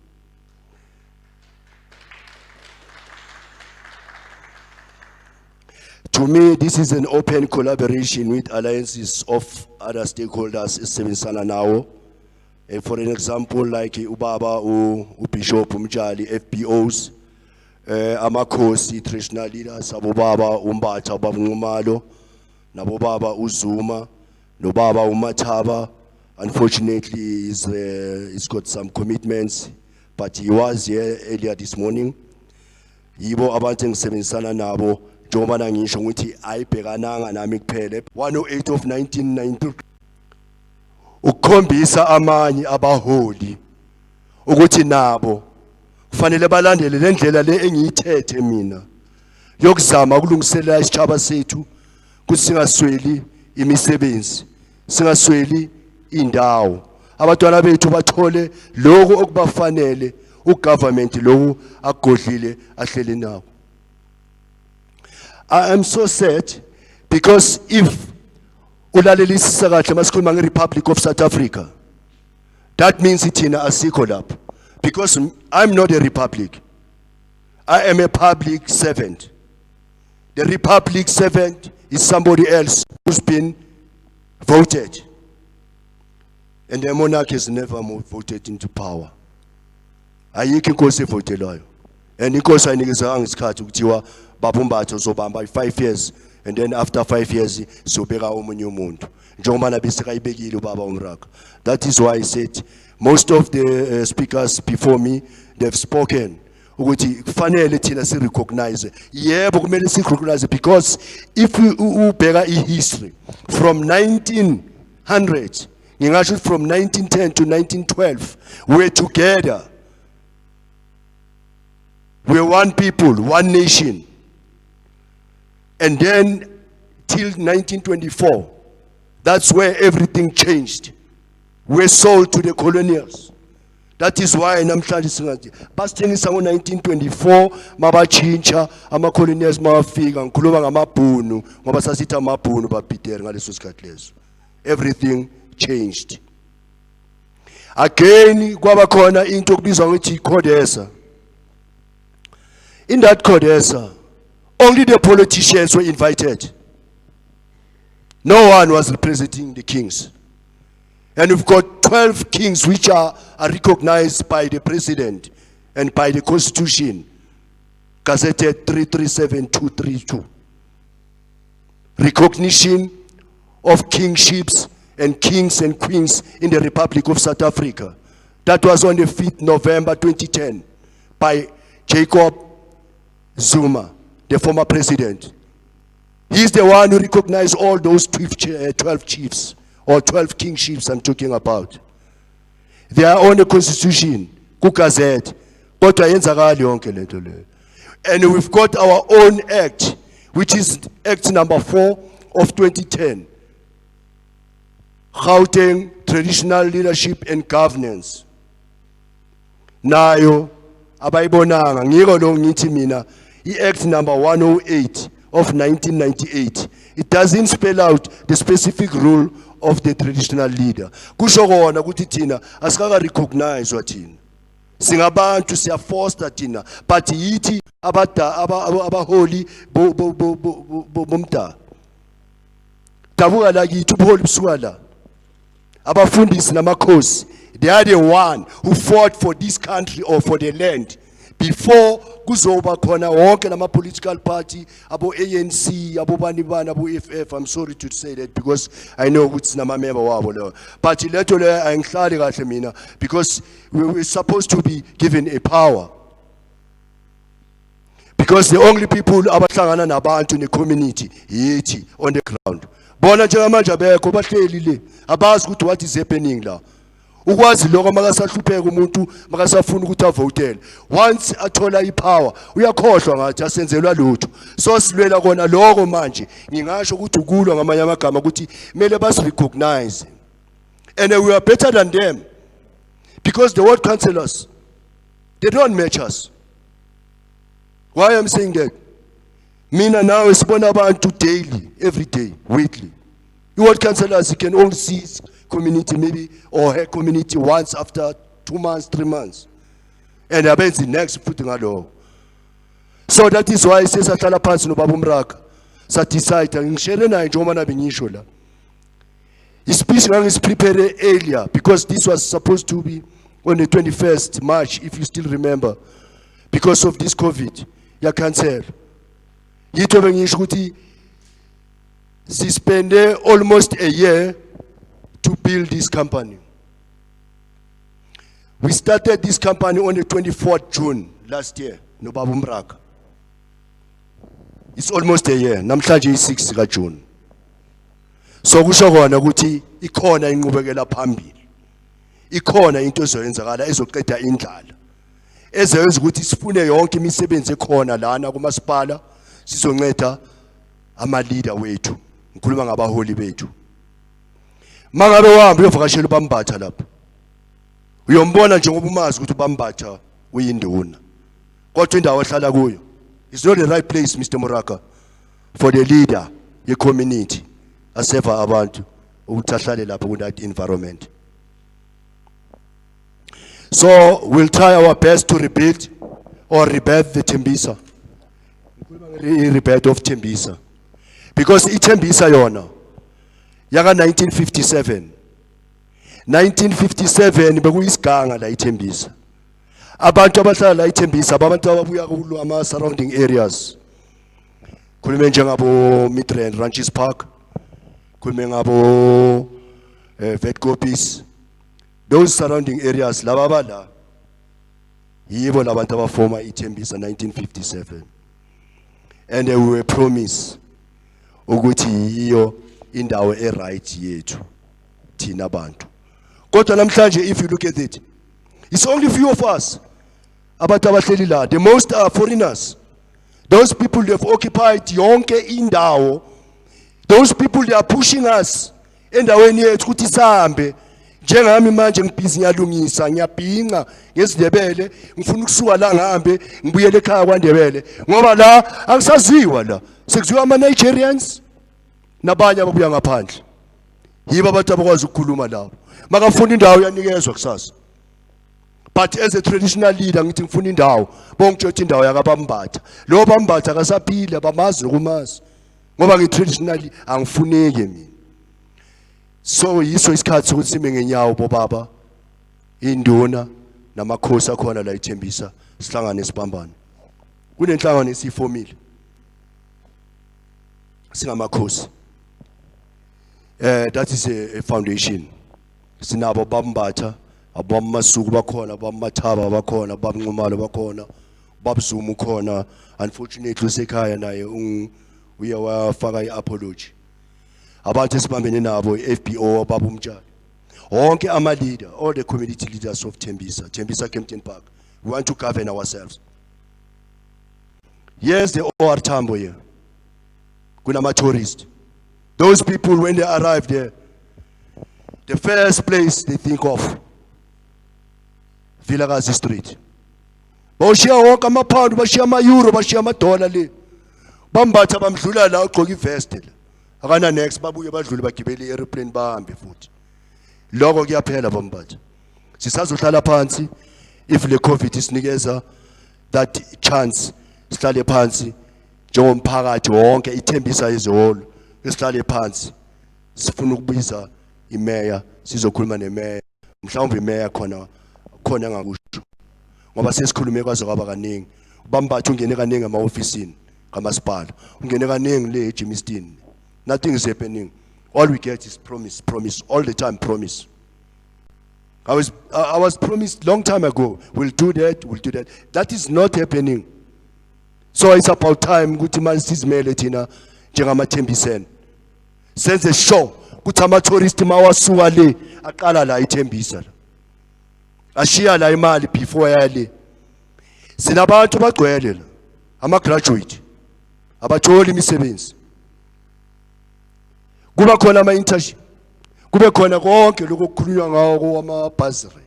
To me, this is an open collaboration with alliances of other stakeholders esebenzisana nawo. For an example, like Ubaba, Bishop Umjali, FBOs, Amakosi, traditional leaders, Abubaba, Umbacha, Babungumalo, Nabobaba, Uzuma, Nobaba, Umataba. Unfortunately, he's got some commitments, but he was here earlier this morning. Yibo abantu ngisebenzisana nabo njengoba nangisho ukuthi ayibhekananga nami kuphela 108 of 1993 ukukhombisa amanye abaholi ukuthi nabo kufanele balandele lendlela le engiyithethe mina yokuzama ukulungiselela isitshaba sethu ukuthi singasweli imisebenzi, singasweli indawo, abantwana bethu bathole lokho okubafanele ugovernment lokho agodlile ahleli nawo. I am so sad because if ulalelisisa kahle masikhuluma ngeRepublic of South Africa, that means ithina asikho lapho, because I'm not a republic. I am a public servant. The republic servant is somebody else who's been voted, and the monarch has never voted into power. Ayikho inkosi evotelayo, and inkosi ayinikeza ngesikhathi ukuthiwa babumbatho zobamba 5 years, and then after 5 years sobeka omunye umuntu njengoba nabiseka ibekile ubaba uMraka. That is why I said most of the speakers before me, they've spoken ukuthi kufanele thina si recognize. Yebo kumele si recognize, because if we ubheka history from 1900, ngingasho from 1910 to 1912, we're together. We're one people, one nation. And then till 1924, that's where everything changed. We're sold to the colonials. That is why namhlanje singathi basithengisa ngo1924 mabachincha ama-colonials mawafika ngikhuluma ngamabhunu ngoba sasithi amabhunu babhidere ngaleso sikhathi leso. Everything changed. Again kwaba khona into okubizwa ngokuthi Codesa. In that Codesa, only the politicians were invited. No one was representing the kings. And we've got 12 kings which are recognized by the president and by the constitution, gazetted 337232. Recognition of kingships and kings and queens in the Republic of South Africa. That was on the 5th November 2010 by Jacob Zuma, the former president. He's the one who recognized all those 12 chiefs, or 12 kingships I'm talking about. They are on the constitution, kugazette, kodwa yenzakala yonke lento leyo. And we've got our own act, which is Act number 4 of 2010. Gauteng Traditional Leadership and Governance. Nayo abayibonanga ngiko lo ngithi mina Act number 108 of 1998. It doesn't spell out the specific role of the traditional leader. Kusho kona ukuthi thina asikaka recognize wathina. Singabantu siya foster thina, but yithi abaholi bomda. Tabuka la yithi ubuholi busuka la. Abafundisi namakhosi, they are the one who fought for this country or for the land before kuzoba khona wonke nama political party, abo ANC, abo banibana, abo FF. I'm sorry to say that because I know it's nama member wabo lo. But leto le angihlali kahle mina because we're supposed to be given a power. Because the only people abahlangana nabantu in the community yithi on the ground. Bona njengamanje abekho bahleli le abazi ukuthi what is happening la. Ukwazi lokho makasahlupheka umuntu makasafuna ukuthi avotele, once athola ipower uyakhohlwa ngathi asenzelwa lutho. So silwela kona lokho manje ngingasho ukuthi ukulwa ngamanye amagama ukuthi kumele basi recognize And we are better than them. Because the ward councillors, they don't match us. Why I'm saying that? Mina now is born about daily, every day, weekly. The ward councillors, you can only see his community maybe, or her community once after 2 months, 3 months. And happens the next footing at all. So that is why it says at all parts no babumraka. Satisfied and sharing na jomana binishola. His speech is prepared earlier because this was supposed to be on the 21st March, if you still remember, because of this COVID. Ya cancel. Yito bengishuti spend almost a year to build this company. We started this company on the 24th June last year, no babumraka. It's almost a year. Namhlanje is 6 June. So kusho kona ukuthi ikhona inqubekela phambili. Ikhona into ezoyenzakala ezoqeda indlala. Ezenza ukuthi sifune yonke imisebenzi ekhona lana kumasipala sizonceda ama leader wethu. Ngikhuluma ngabaholi bethu. Mangabe uhambe uyovakashela uBambatha lapha. Uyombona njengoba umazi ukuthi uBambatha uyinduna. Kodwa indawo ehlala kuyo, it's not the right place, Mr. Moraka, for the leader, the community. Aseva abantu ukuthahlale lapho ku that environment. So we'll try our best to rebuild or rebirth the Tembisa. Rebirth of Tembisa. Because iTembisa yona yaka 1957. 1957 bekuyisiganga la iTembisa. Abantu abahlala la iTembisa abantu ababuya kulo ama surrounding areas. Khulume njengabo Midrand Ranches Park. Kumengabo vet copies, those surrounding areas, lababala, yibo labantu abafoma iTembisa 1957. And we were promised ukuthi yiyo indawo right yethu thina bantu. Kodwa namhlanje if you look at it, it's only few of us abantu abahleli la. The most are foreigners. Those people who have occupied yonke indawo. Those people, they are pushing us endaweni yethu ukuthi sihambe. Njengami manje ngibhizi ngiyalungisa, ngiyabhinqa ngesidebele, ngifuna ukusuka la ngihambe ngibuyele ekhaya kwaNdebele ngoba la akusaziwa la. Sekuziwa ama Nigerians nabanye ababuya ngaphandle. Yibo abantu abakwazi ukukhuluma lawo. Makafuna indawo yanikezwa kusasa. But as a traditional leader ngithi ngifuna indawo, bongitshothi indawo yakaBambatha. Lo Bambatha akasaphila, bamazi nokumazi. Ngoba ngi-traditionally angifuneki mina. So yiso isikhathi sokuthi sime ngenyawo bobaba, induna namakhosi akhona la iTembisa sihlangane sibambane. Kunenhlangano esifomile. Singamakhosi. That is a foundation. Sinabo Bambatha, abamasuku bakhona, abamathaba bakhona, abamnqumalo bakhona, babzumu khona. Unfortunately usekhaya naye uyawafaka i-apology. Abantu esibambene nabo FBO babumtshali. Wonke ama leader, all the community leaders of Tembisa Kempton Park. We want to govern ourselves. Yes, the OR Tambo here. Kunama tourists. Those people when they arrive there, the first place they think of Vilakazi Street. Bashiya wonke ama-pound, bashiya ama-euro, bashiya ama-dollar le. Bambatha bamdlula la ugqoka ivest la. Akana next babuye badlule bagibele i-airplane bahambe futhi. Lokho kuyaphela Bambatha. Sisazohlala phansi if le COVID isinikeza that chance sihlale phansi njengomphakathi wonke iTembisa izolo sihlale phansi sifuna ukubiza imeya sizokhuluma nemeya mhlawumbe imeya khona engakusho ngoba sesikhulume kwaze kwaba kaningi Bambatha ungene kaningi ema-ofisini kamasipala ungene kaningi le eJimmiston. Nothing is happening. All we get is promise, all the time promise. I was promised long time ago, we'll do that. That is not happening. So it's about time ukuthi manje sizimele thina njengamaThembiseni. Senze show ukuthi ama-tourist mawasuka le aqala la iThembisa. Ashiya la imali before yale. Sinabantu bagcwele la, ama-graduate, abathola imisebenzi. Kuba khona ama-internship. kube khona konke lokho kukhulunywa ngawo kwamabhaziri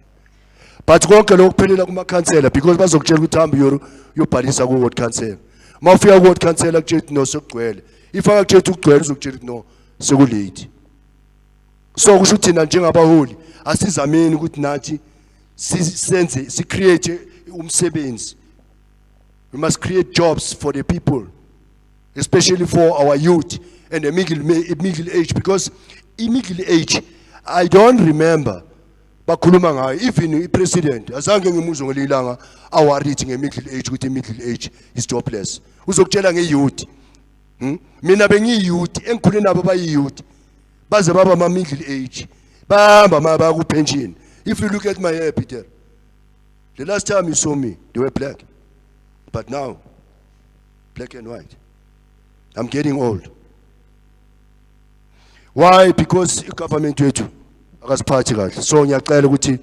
but konke lokho kuphelela kumakhansela because bazokutshela ukuthi hambe uyobhalisa ku-ward council mawufika ku-ward council akutshela ukuthi no sekugcwele if akakutshela ukuthi ukugcwele uzokutshela ukuthi no sekulate so kusho ukuthi thina njengabaholi asizameni ukuthi nathi create umsebenzi. We must create jobs for the people, especially for our youth and the middle age, because in middle age, I don't remember bakhuluma ngayo even president azange ngimuzwe ngelilanga awarithi nge-middle age ukuthi middle age is jobless. Uzokutshela nge-youth. Mina bengi-youth engikhule nabo bayi-youth baze baba ma-middle age bahamba baya ku-pension. If you look at my hair, Peter, the last time you saw me, they were black. But now, black and white. I'm getting old. Why? Because government wethu akasiphathi kahle. So ngiyacela ukuthi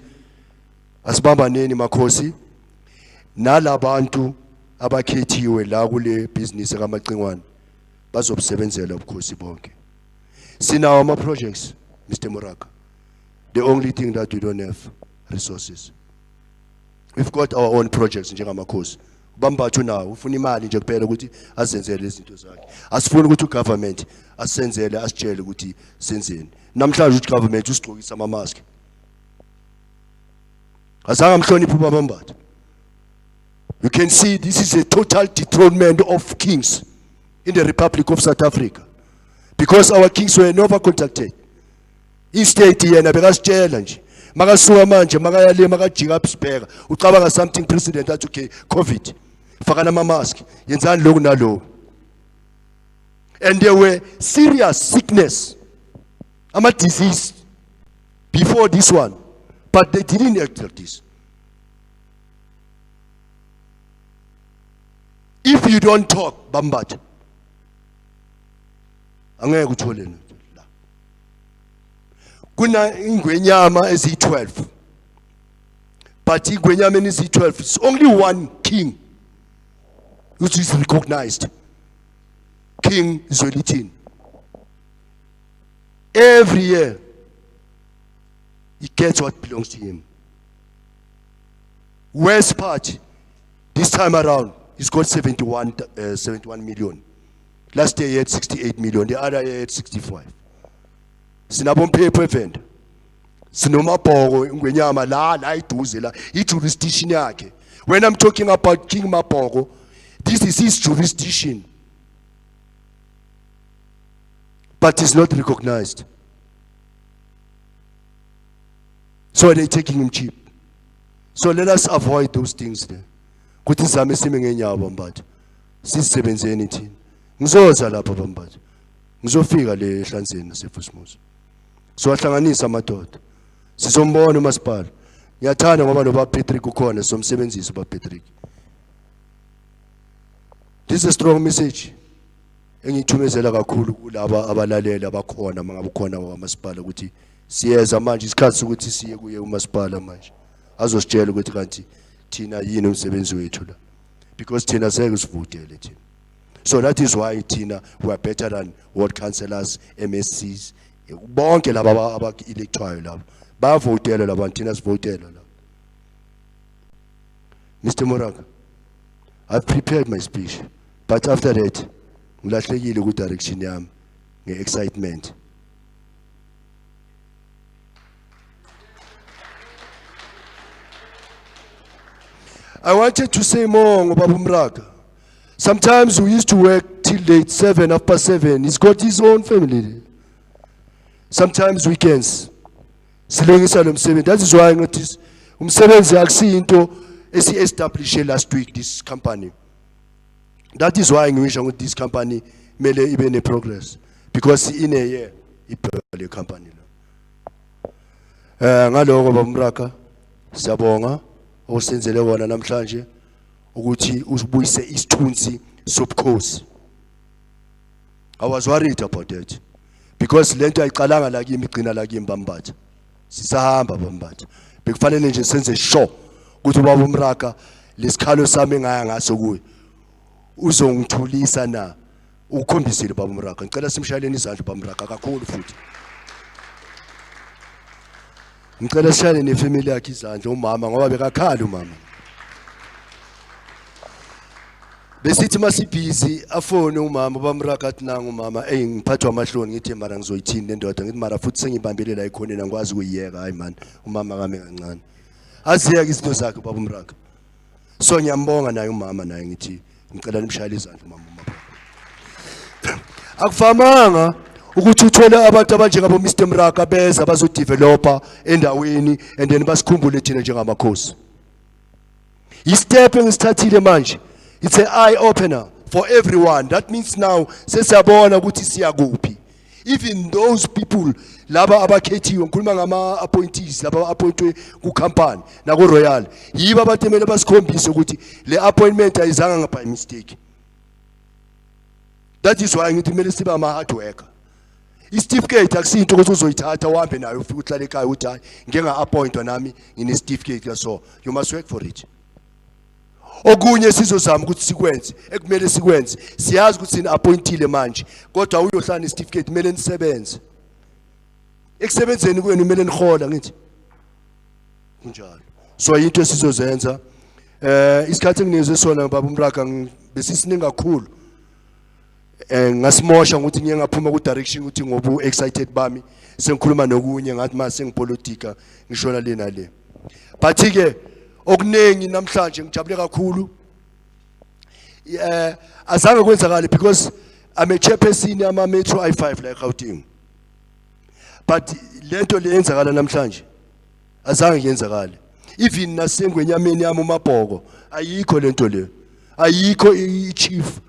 asibambaneni makhosi nalabantu abakhethiwe la kule business kaMacingwane bazobusebenzela ubukhosi bonke. Sinawo ama projects, Mr. Moraka. The only thing that we don't have resources. We've got our own projects njengamakhosi. Bambathu nawo ufuna imali nje kuphela ukuthi azenzele izinto zakhe. Asifuni ukuthi ugovernment asenzele asitshele ukuthi senzeni. Namhlanje ukuthi government usigqokisa ama mask. Azange amhloniphe ubabambathu. You can see this is a total dethronement of kings in the Republic of South Africa because our kings were never contacted. Instead yena bekasitshela nje makasuka manje makayale makajika absibheka ucabanga something president athi okay COVID fakana ama mask yenzani lokhu nalokho. And there were serious sickness ama disease before this one but they didn't act like this. If you don't talk bambatha angeke uthole la. Kuna ingwenyama ezi12 but ingwenyama ezi12 is only one king which is recognized, King Zwelithini. Every year he gets what belongs to him. West part this time around he's got 71 million. Last year he had 68 million, the other year he had 65. Sinabompepho event sinomabhoko ngwenyama la iduze la i-jurisdiction yakhe. When I'm talking about King Mabhoko, this is his jurisdiction but it's not recognized, so they're taking him cheap. So let us avoid those things there. Kuthi zame sime ngenyawo bambatha sisebenzeni thina. Ngizoza lapha bambatha ngizofika le ehlanzeni naseFusmuzi sohlanganisa amadoda sizombona umasipala. Ngiyathanda ngoba no Patrick ukhona somsebenzisi Patrick. This is a strong message engithumezela kakhulu kulaba abalalela abakhona mangabe ukhona kwamasipala ukuthi siyeza manje isikhathi ukuthi siye kuye umasipala manje azositshela ukuthi kanti thina yini umsebenzi wethu la because thina seke sivutele thina. So that is why thina we are better than ward councillors, MSCs, bonke laba aba-electwayo labo bayavotela labantu thina sivotela la. Mr. Moraka, I've prepared my speech but after that ngilahlekile ku direction yami nge-excitement. I wanted to say more ngoba Mraka. Sometimes we used to work till late, 7 after 7. He's got his own family. Sometimes weekends. Silengisa lo msebenzi. That is why I notice umsebenzi akusinto esi-establish last week this company. That is why ngisho ukuthi this company mele ibe ne progress because in a year iphele company la. Ngaloko bamraka siyabonga osenzele wona namhlanje ukuthi usibuyise isithunzi sobukhosi. I was worried about that because lento ayiqalanga la kimi igcina la kimi bambatha. Sisahamba bambatha. Bekufanele nje senze sure ukuthi ubaba uMraka lesikhalo sami engaya ngaso kuye uzongithulisa na ukhombisile baba uMraka. Ngicela simshayeleni izandla baba uMraka kakhulu futhi. Ngicela sishayele nefamily yakhe izandla umama ngoba bekakhala umama. Besithi masibhizi afone umama bamraka athi nangu umama ngiphathwa amahloni ngithi mara ngizoyithini lendoda ngithi mara futhi sengibambele la ikhoneni angikwazi ukuyiyeka hayi man umama kami kancane. Aziyeke izinto zakhe baba umraka. So ngiyambonga naye umama naye ngithi ngicela nimshayele izandla umama. Akuvamanga ukuthi uthole abantu abanjengabo Mr Mraka beza bazodevelopa endaweni and then basikhumbule thina njengamakhosi. Istep engisithathile manje, it's an eye opener for everyone. That means now sesiyabona ukuthi siyakuphi. Even those people laba abakhethiwe ngikhuluma ngama appointees laba appointwe ku company na ku Royal yiba abatemele basikhombise ukuthi le appointment ayizanga ngapha mistake. That is why ngithi kumele sibe ama hard worker. Certificate akusinto ukuthi uzoyithatha uhambe nayo ufike uhlale ekhaya uthi hayi ngeke nga-appointwa nami ngine certificate so you must work for it. Okunye sizozama ukuthi sikwenze ekumele sikwenze siyazi ukuthi sina appointile manje kodwa uyohlala ne-certificate kumele nisebenze. Ekusebenzeni kwenu kumele nihola ngithi kunjalo. So into esizozenza isikhathi enginikezwe sona baba umraka besisiningi kakhulu. Ngasimosha ukuthi ngiye ngaphuma ku direction ukuthi ngobu excited bami sengikhuluma nokunye ngathi mase ngipolitika ngishona le nale. But ke okunengi namhlanje ngijabule kakhulu. Azange kwenzakala because I'm a chairperson ama Metro I5 la eGauteng. But lento le yenzakala namhlanje azange yenzakala. Even nasengwenyameni yami umabhoko ayikho lento le. Ayikho ichief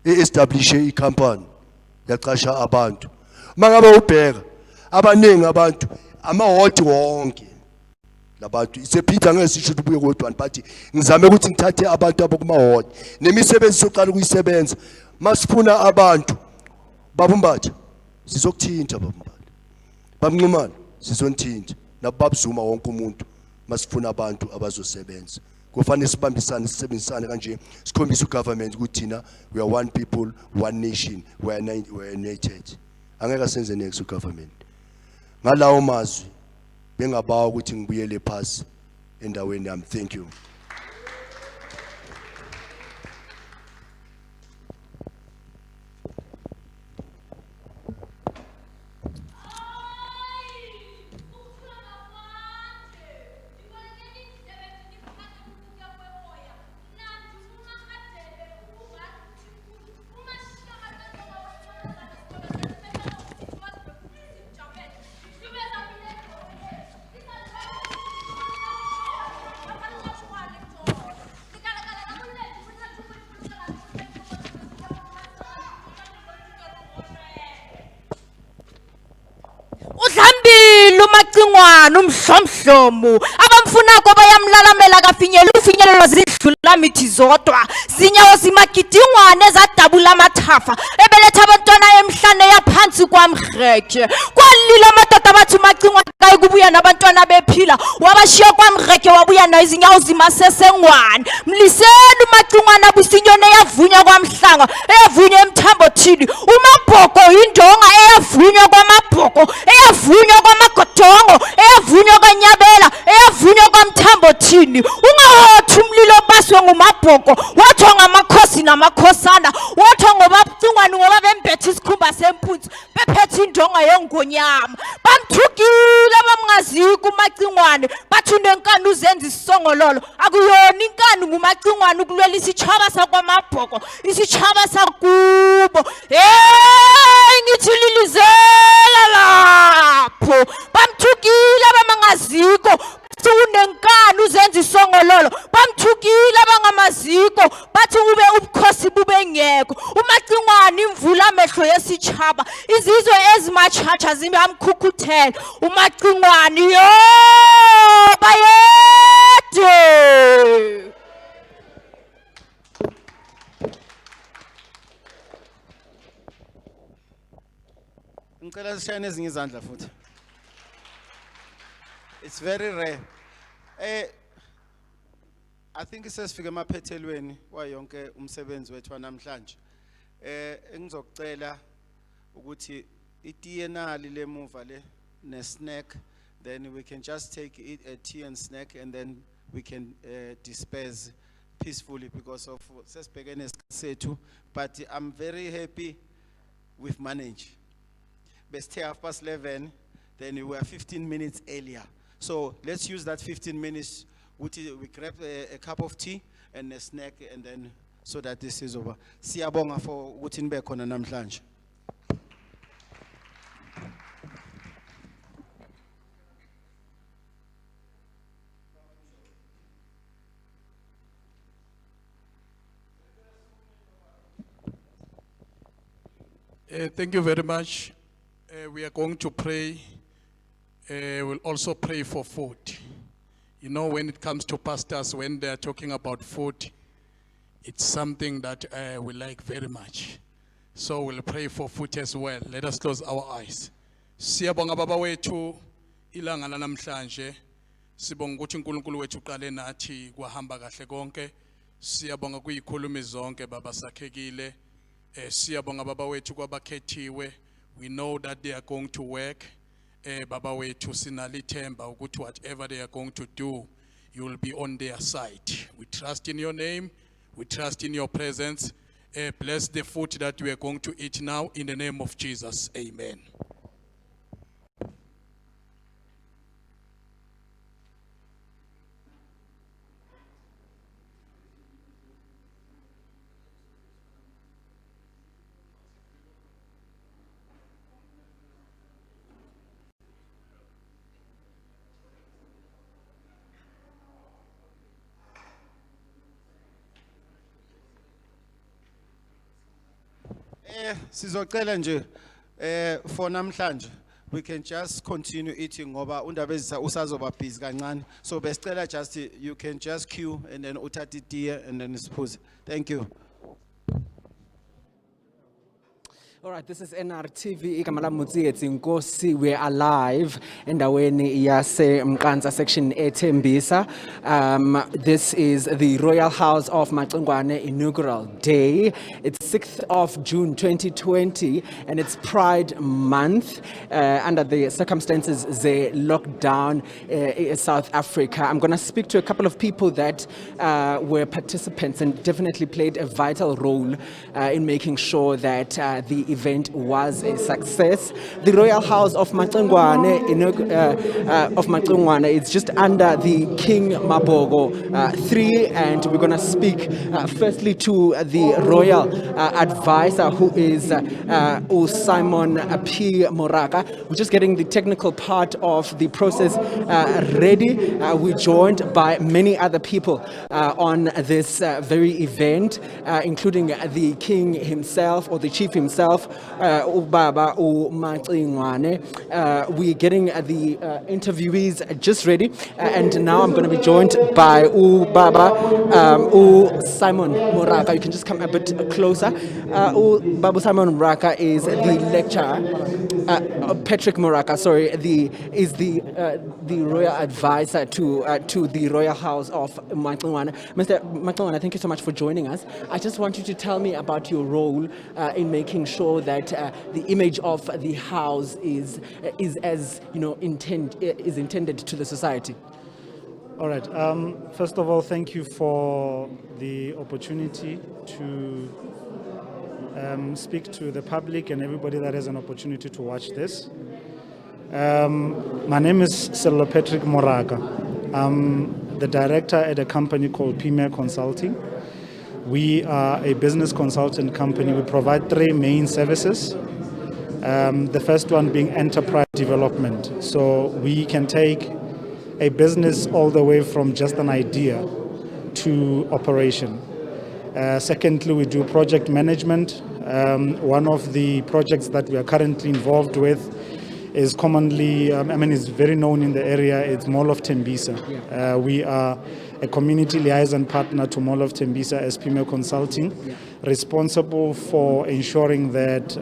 establish i-company yaqasha abantu mangabe ubheka abaningi abantu amahoti wonke labantu isephitha ngesisho ukuthi ubuye kodwa but ngizame ukuthi ngithathe abantu abakumahoti nemisebenzi soqala ukuyisebenza masifuna abantu babumbatha sizokuthinta babumbatha bamnqumana sizonithinta nababuzuma wonke umuntu masifuna abantu abazosebenza. Kufanele sibambisane sisebenzisane kanje sikhombisa ugovernment ukuthi thina we are one people one nation we are united. Angeke senze next ugovernment ngalawo mazwi bengabawa ukuthi ngibuyele phasi endaweni yami. Thank you. Macingwane umhlomhlomo abamfuna ko bayamlalamela kafinyela ufinyelelo zidlula mithi zodwa zinyawo zimagidingwane zadabula amathafa ebeletha abantwana emhlane yaphansi kwamreke kwalila amadoda bathi Macingwane kayikubuya nabantwana bephila wabashiya kwamreke wabuya nayo izinyawo zimasesengwane mliseni Macingwane abusinyone yavunywa kwamhlanga eyavunywa emthambothini umabhoko indonga eyavunywa kwamabhoko eyavunywa kwamagodongo eyavunywa kwanyabela eyavunywa kwamthambothini ungahothi umlilo baswe ngumabhoko wathwa ngamakhosi namakhosana wathwa ngoBacingwane ngoba bembethe isikhumba sempunzi bephethe indonga yengonyama bamthukile bamngazika uMacingwane bathi unenkani uzenza isisongololo akuyona inkani nguMacingwane ukulwela isitshaba sakwamabhoko isitshaba sakubo ngithi lilizela lapho bamthukile bamangaziko unenkani uzenza isongololo bamthukile abangamaziko bathi ube ubukhosi bube ngekho uMacingwane imvula amehlo yesitshaba izizwe ezimatshatsha zimamkhukhuthela uMacingwane yo bayede. Ngicela sishayane ezinye izandla futhi. It's very rare. I think sesifike emaphethelweni wayonke umsebenzi wethu namhlanje. Engizocela ukuthi itiye nali lemuva le ne snack then we can just take a tea and snack, and then we can disperse peacefully because of sesibhekene nesikhathi. But I'm very happy with manage. Best 11:30, then we were 15 minutes earlier. So let's use that 15 minutes. We grab a cup of tea and a snack, and then so that this is over. Siyabonga for ukuthi nibe khona namhlanje. Thank you very much. We are going to pray. We'll also pray for food. You know, when it comes to pastors, when they are talking about food, it's something that we like very much. So we'll pray for food as well. Let us close our eyes. Siyabonga baba wethu ilanga lanamhlanje. Sibonga ukuthi uNkulunkulu wethu uqale nathi kwahamba kahle konke. Siyabonga kuyikhulumi zonke baba sakhekile. Siyabonga baba wethu kwabakhethiwe. We know that they are going to work. Baba wethu sinalithemba ukuthi whatever they are going to do, you will be on their side. We trust in your name. We trust in your presence. Bless the food that we are going to eat now in the name of Jesus. Amen. Sizocela nje for namhlanje we can just continue eating ngoba undabezisa usazoba busy kancane, so besicela just you can just queue and then uthathe itiye and then siphuze. Thank you. All right, this is NRTV. Igama lami Mutsietsi Nkosi. We're alive endaweni yase Mqansa section eThembisa. This is the Royal House of Macingwane Inaugural Day. It's 6th of June 2020 and it's Pride Month. Under the circumstances, they locked down South Africa. I'm going to speak to a couple of people that were participants and definitely played a vital role in making sure that the event was a success. The Royal House of Macingwane is just under the King Mabogo 3, and we're going to speak firstly to the royal advisor, who is Simon P. Moraka. We're just getting the technical part of the process ready. We're joined by many other people on this very event, including the King himself, or the Chief himself, Ubaba Macingwane. We're getting the interviewees just ready, and now I'm going to be joined by Ubaba Simon Moraka. You can just come a bit closer. Ubaba Simon Moraka is the lecturer. Patrick Moraka, sorry, is the royal advisor to the Royal House of Macingwane. Mr. Macingwane, thank you so much for joining us. I just want you to tell me about your role in making sure that the image of the house is as is intended to the society. All right. First of all, thank you for the opportunity to speak to the public and everybody that has an opportunity to watch this. My name is Sir Patrick Moraka. I'm the director at a company called Premier Consulting. We are a business consultant company. We provide three main services. The first one being enterprise development. So we can take a business all the way from just an idea to operation. Secondly, we do project management. One of the projects that we are currently involved with is commonly, it's very known in the area, it's Mall of Tembisa. We are a community liaison partner to Mall of Tembisa as Premier Consulting, responsible for ensuring that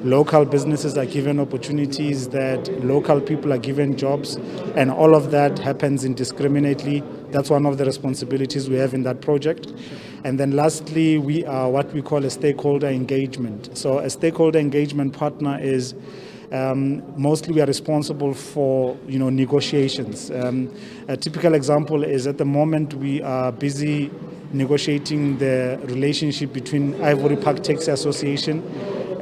local businesses are given opportunities, that local people are given jobs, and all of that happens indiscriminately. That's one of the responsibilities we have in that project. And then lastly, we are what we call a stakeholder engagement. So a stakeholder engagement partner is Mostly we are responsible for, negotiations. A typical example is at the moment we are busy negotiating the relationship between Ivory Park Taxi Association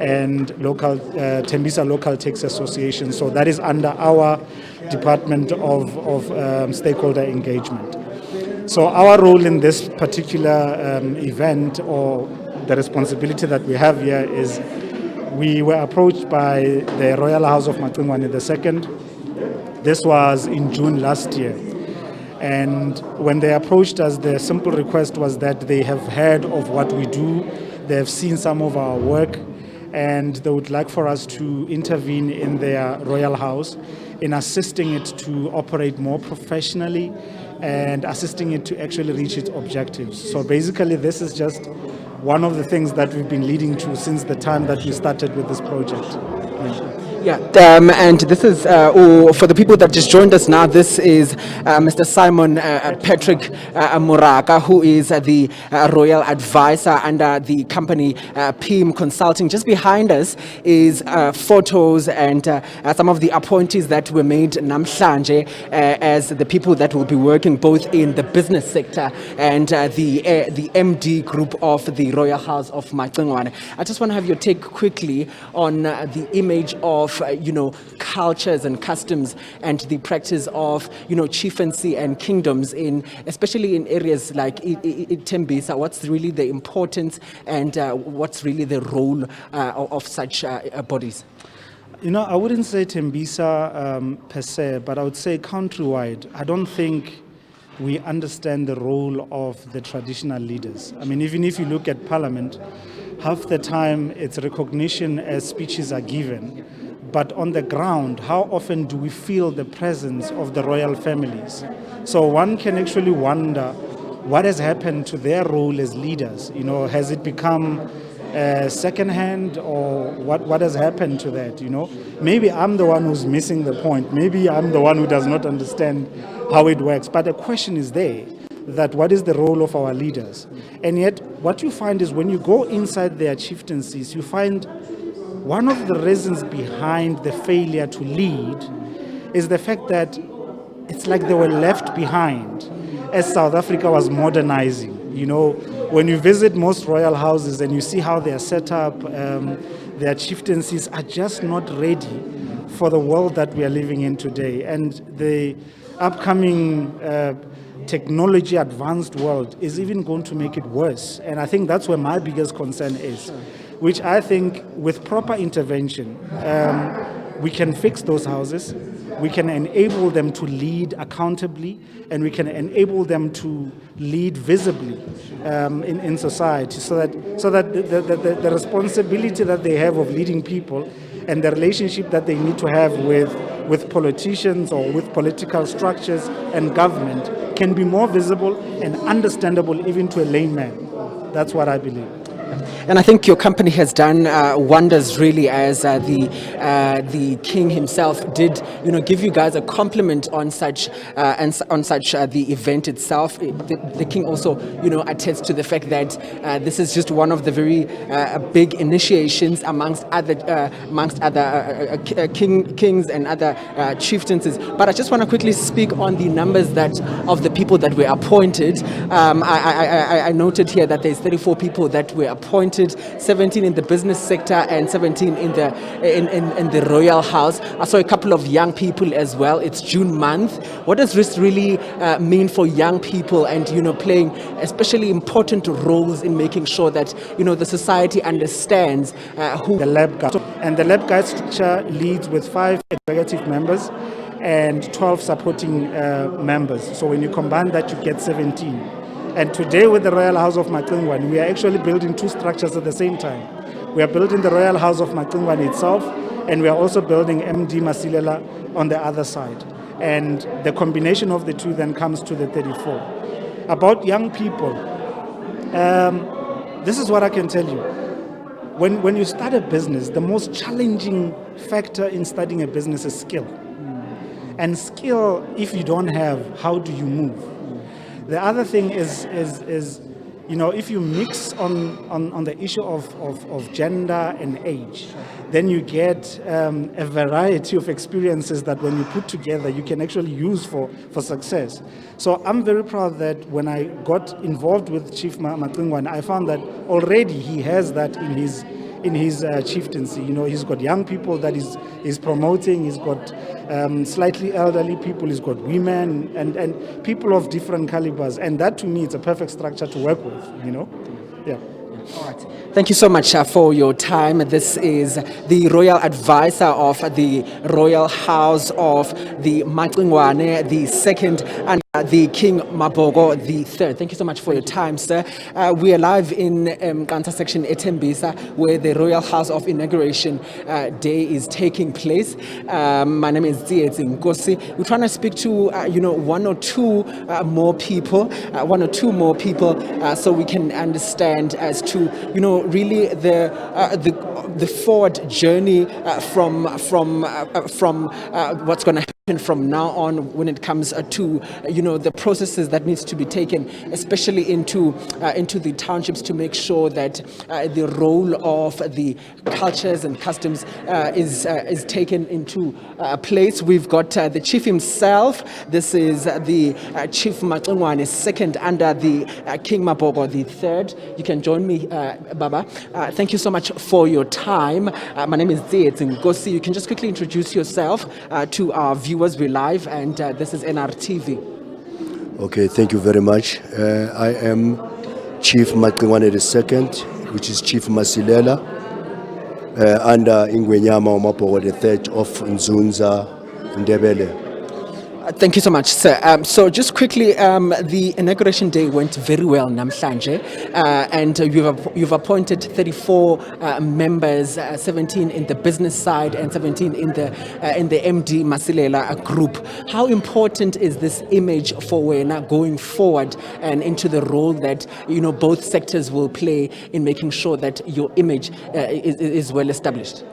and local Tembisa Local Taxi Association. So that is under our Department of Stakeholder Engagement. So our role in this particular event, or the responsibility that we have here, is we were approached by the Royal House of Macingwane II. This was in June last year. And when they approached us, the simple request was that they have heard of what we do, they have seen some of our work, and they would like for us to intervene in their royal house in assisting it to operate more professionally and assisting it to actually reach its objectives. So basically, this is just one of the things that we've been leading to since the time that we started with this project. Yeah, and this is, for the people that just joined us now, this is Mr. Simon Patrick Muraka, who is the Royal Advisor under the company PIM Consulting. Just behind us is photos and some of the appointees that were made namhlanje as the people that will be working both in the business sector and the MD group of the Royal House of Macingwane. I just want to have your take quickly on the image of cultures and customs and the practice of chieftaincy and kingdoms, especially in areas like Tembisa. What's really the importance and what's really the role of such bodies? I wouldn't say Tembisa per se, but I would say countrywide. I don't think we understand the role of the traditional leaders. I mean, even if you look at Parliament, half the time it's recognition as speeches are given. But on the ground, how often do we feel the presence of the royal families? So one can actually wonder what has happened to their role as leaders. Has it become secondhand, or what has happened to that? Maybe I'm the one who's missing the point. Maybe I'm the one who does not understand how it works. But the question is there, that what is the role of our leaders? And yet what you find is when you go inside their chieftaincies, you find one of the reasons behind the failure to lead is the fact that it's like they were left behind as South Africa was modernizing. When you visit most royal houses and you see how they are set up, their chieftaincies are just not ready for the world that we are living in today. And the upcoming technology advanced world is even going to make it worse. And I think that's where my biggest concern is, which I think with proper intervention, we can fix those houses, we can enable them to lead accountably, and we can enable them to lead visibly in society, so that the responsibility that they have of leading people and the relationship that they need to have with politicians or with political structures and government can be more visible and understandable even to a layman. That's what I believe. And I think your company has done wonders, really, as the king himself did, give you guys a compliment on such the event itself. The king also, attests to the fact that this is just one of the very big initiations amongst other kings and other chieftains. But I just want to quickly speak on the numbers of the people that were appointed. I noted here that there's 34 people that were appointed, 17 in the business sector and 17 in the royal house. I saw a couple of young people as well. It's June month. What does this really mean for young people and playing especially important roles in making sure that the society understands who the lab guide. And the lab guide structure leads with 5 executive members and 12 supporting members. So when you combine that, you get 17. And today with the Royal House of Macingwane, we are actually building 2 structures at the same time. We are building the Royal House of Macingwane itself, and we are also building MD Masilela on the other side. And the combination of the 2 then comes to the 34. About young people, this is what I can tell you. When you start a business, the most challenging factor in starting a business is skill. And skill, if you don't have, how do you move? The other thing is you know, if you mix on the issue of gender and age, then you get a variety of experiences that when you put together, you can actually use for success. So I'm very proud that when I got involved with Chief Macingwane, I found that already he has that in his chieftaincy. You know, he's got young people that he's promoting, he's got slightly elderly people, he's got women and people of different calibers. And that to me, it's a perfect structure to work with, you know? Yeah. All right. Thank you so much for your time. This is the Royal Advisor of the Royal House of the Macingwane, the second, and the King Mabogo, the third. Thank you so much for your time, sir. We are live in Kanta section Etembisa, where the Royal House of Inauguration Day is taking place. My name is Zietzi Nkosi. We're trying to speak to one or two more people, so we can understand as to really the forward journey from what's going to happen from now on when it comes to the processes that needs to be taken, especially into the townships, to make sure that the role of the cultures and customs is taken into place. We've got the chief himself. This is the Chief Macingwane second under the King Mabogo the third. You can join me, Baba. Thank you so much for your time. My name is Zietzi Nkosi. You can just quickly introduce yourself to our viewers. We're live, and this is NRTV. Okay, thank you very much. I am Chief Macingwane II, which is Chief Masilela, under Ingwenyama Mabogo the third of Nzunza, Ndebele. Thank you so much, sir. So just quickly, the inauguration day went very well, namhlanje, and you've appointed 34 members, 17 in the business side and 17 in the MD Masilela group. How important is this image for Wena going forward and into the role that both sectors will play in making sure that your image is well established?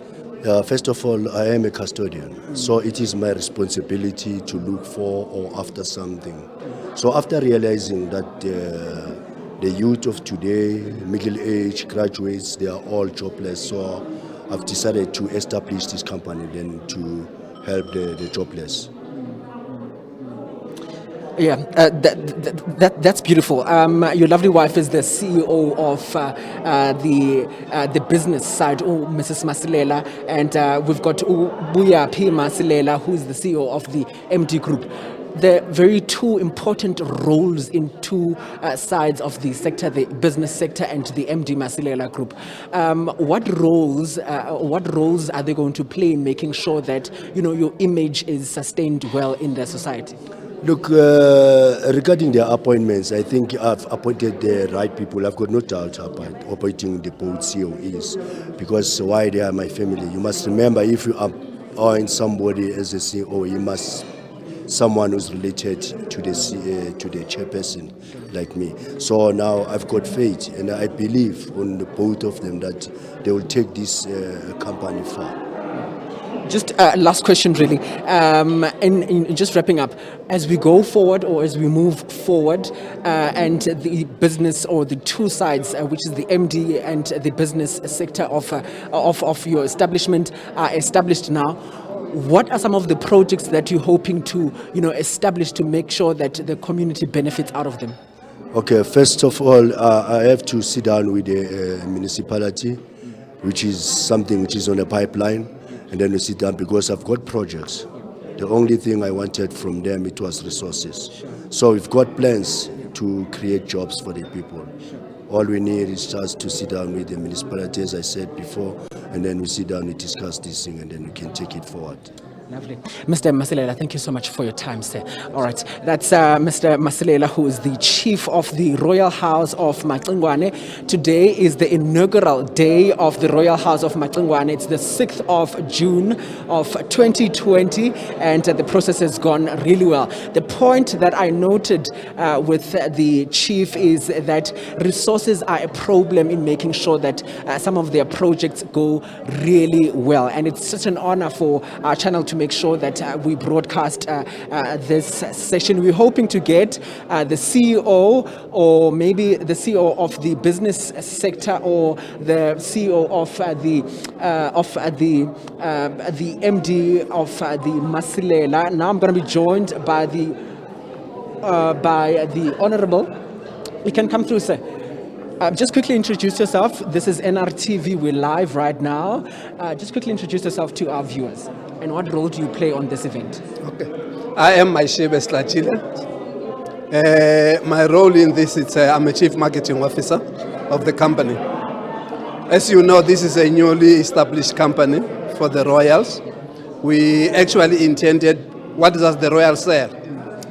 First of all, I am a custodian, so it is my responsibility to look for or after something. So after realizing that the youth of today, middle age, graduates, they are all jobless, so I've decided to establish this company then to help the jobless. Yeah, that's beautiful. Your lovely wife is the CEO of the business side, Mrs. Masilela, and we've got Buya P. Masilela, who is the CEO of the MD Group. They're very two important roles in two sides of the sector, the business sector and the MD Masilela Group. What roles are they going to play in making sure that your image is sustained well in the society? Look, regarding their appointments, I think I've appointed the right people. I've got no doubt about appointing the board COEs, because why they are my family. You must remember, if you appoint somebody as a CEO, you must someone who's related to the chairperson like me. So now I've got faith, and I believe on the both of them that they will take this company far. Just last question, really. In just wrapping up, as we go forward or as we move forward, and the business or the two sides, which is the MD and the business sector of your establishment, are established now. What are some of the projects that you're hoping to establish to make sure that the community benefits out of them? Okay, first of all, I have to sit down with the municipality, which is something which is on a pipeline. And then we sit down, because I've got projects. The only thing I wanted from them, it was resources. So we've got plans to create jobs for the people. All we need is just to sit down with the municipality, as I said before, and then we sit down, we discuss this thing, and then we can take it forward. Lovely. Mr. Masilela, thank you so much for your time, sir. All right, that's Mr. Masilela, who is the chief of the Royal House of Macingwane. Today is the inaugural day of the Royal House of Macingwane. It's the 6th of June of 2020, and the process has gone really well. The point that I noted with the chief is that resources are a problem in making sure that some of their projects go really well. And it's such an honor for our channel to make sure that we broadcast this session. We're hoping to get the CEO or maybe the CEO of the business sector or the CEO of the MD of the Masilela. Now I'm going to be joined by the Honorable. You can come through, sir. Just quickly introduce yourself. This is NRTV. We're live right now. Just quickly introduce yourself to our viewers. And what role do you play on this event? Okay. I am Maishebe Slachile. My role in this is I'm a chief marketing officer of the company. As you know, this is a newly established company for the Royals. We actually intended, what does the Royal sell?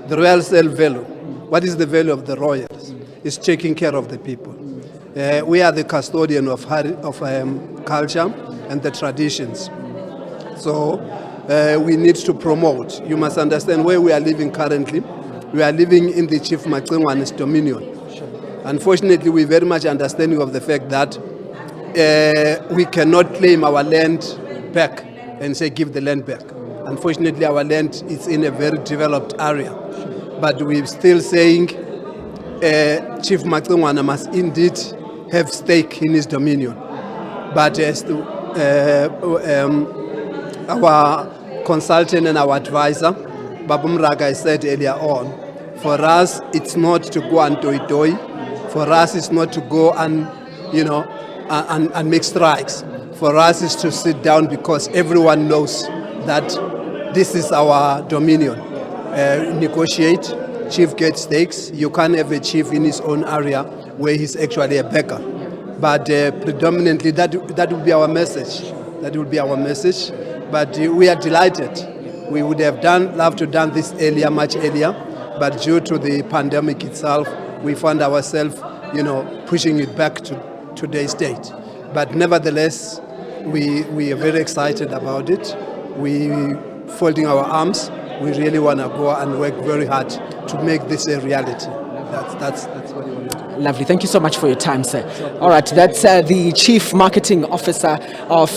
The Royal sell value. What is the value of the Royals? It's taking care of the people. We are the custodian of culture and the traditions. So we need to promote. You must understand where we are living currently. We are living in the Chief Macingwane's dominion. Unfortunately, we're very much understanding of the fact that we cannot claim our land back and say give the land back. Unfortunately, our land is in a very developed area. But we're still saying Chief Macingwane must indeed have stake in his dominion. But as to, our consultant and our advisor, Babu Mraga said earlier on, for us it's not to go and toy. For us it's not to go and and make strikes. For us it's to sit down because everyone knows that this is our dominion. Negotiate. Chief gets stakes. You can't have a chief in his own area where he's actually a beggar. But predominantly that would be our message. That would be our message. But we are delighted. We would have loved to have done this earlier, much earlier. But due to the pandemic itself, we found ourselves, pushing it back to today's date. But nevertheless, we are very excited about it. We folding our arms. We really want to go and work very hard to make this a reality. That's what we want to do. Lovely. Thank you so much for your time, sir. All right, that's the Chief Marketing Officer of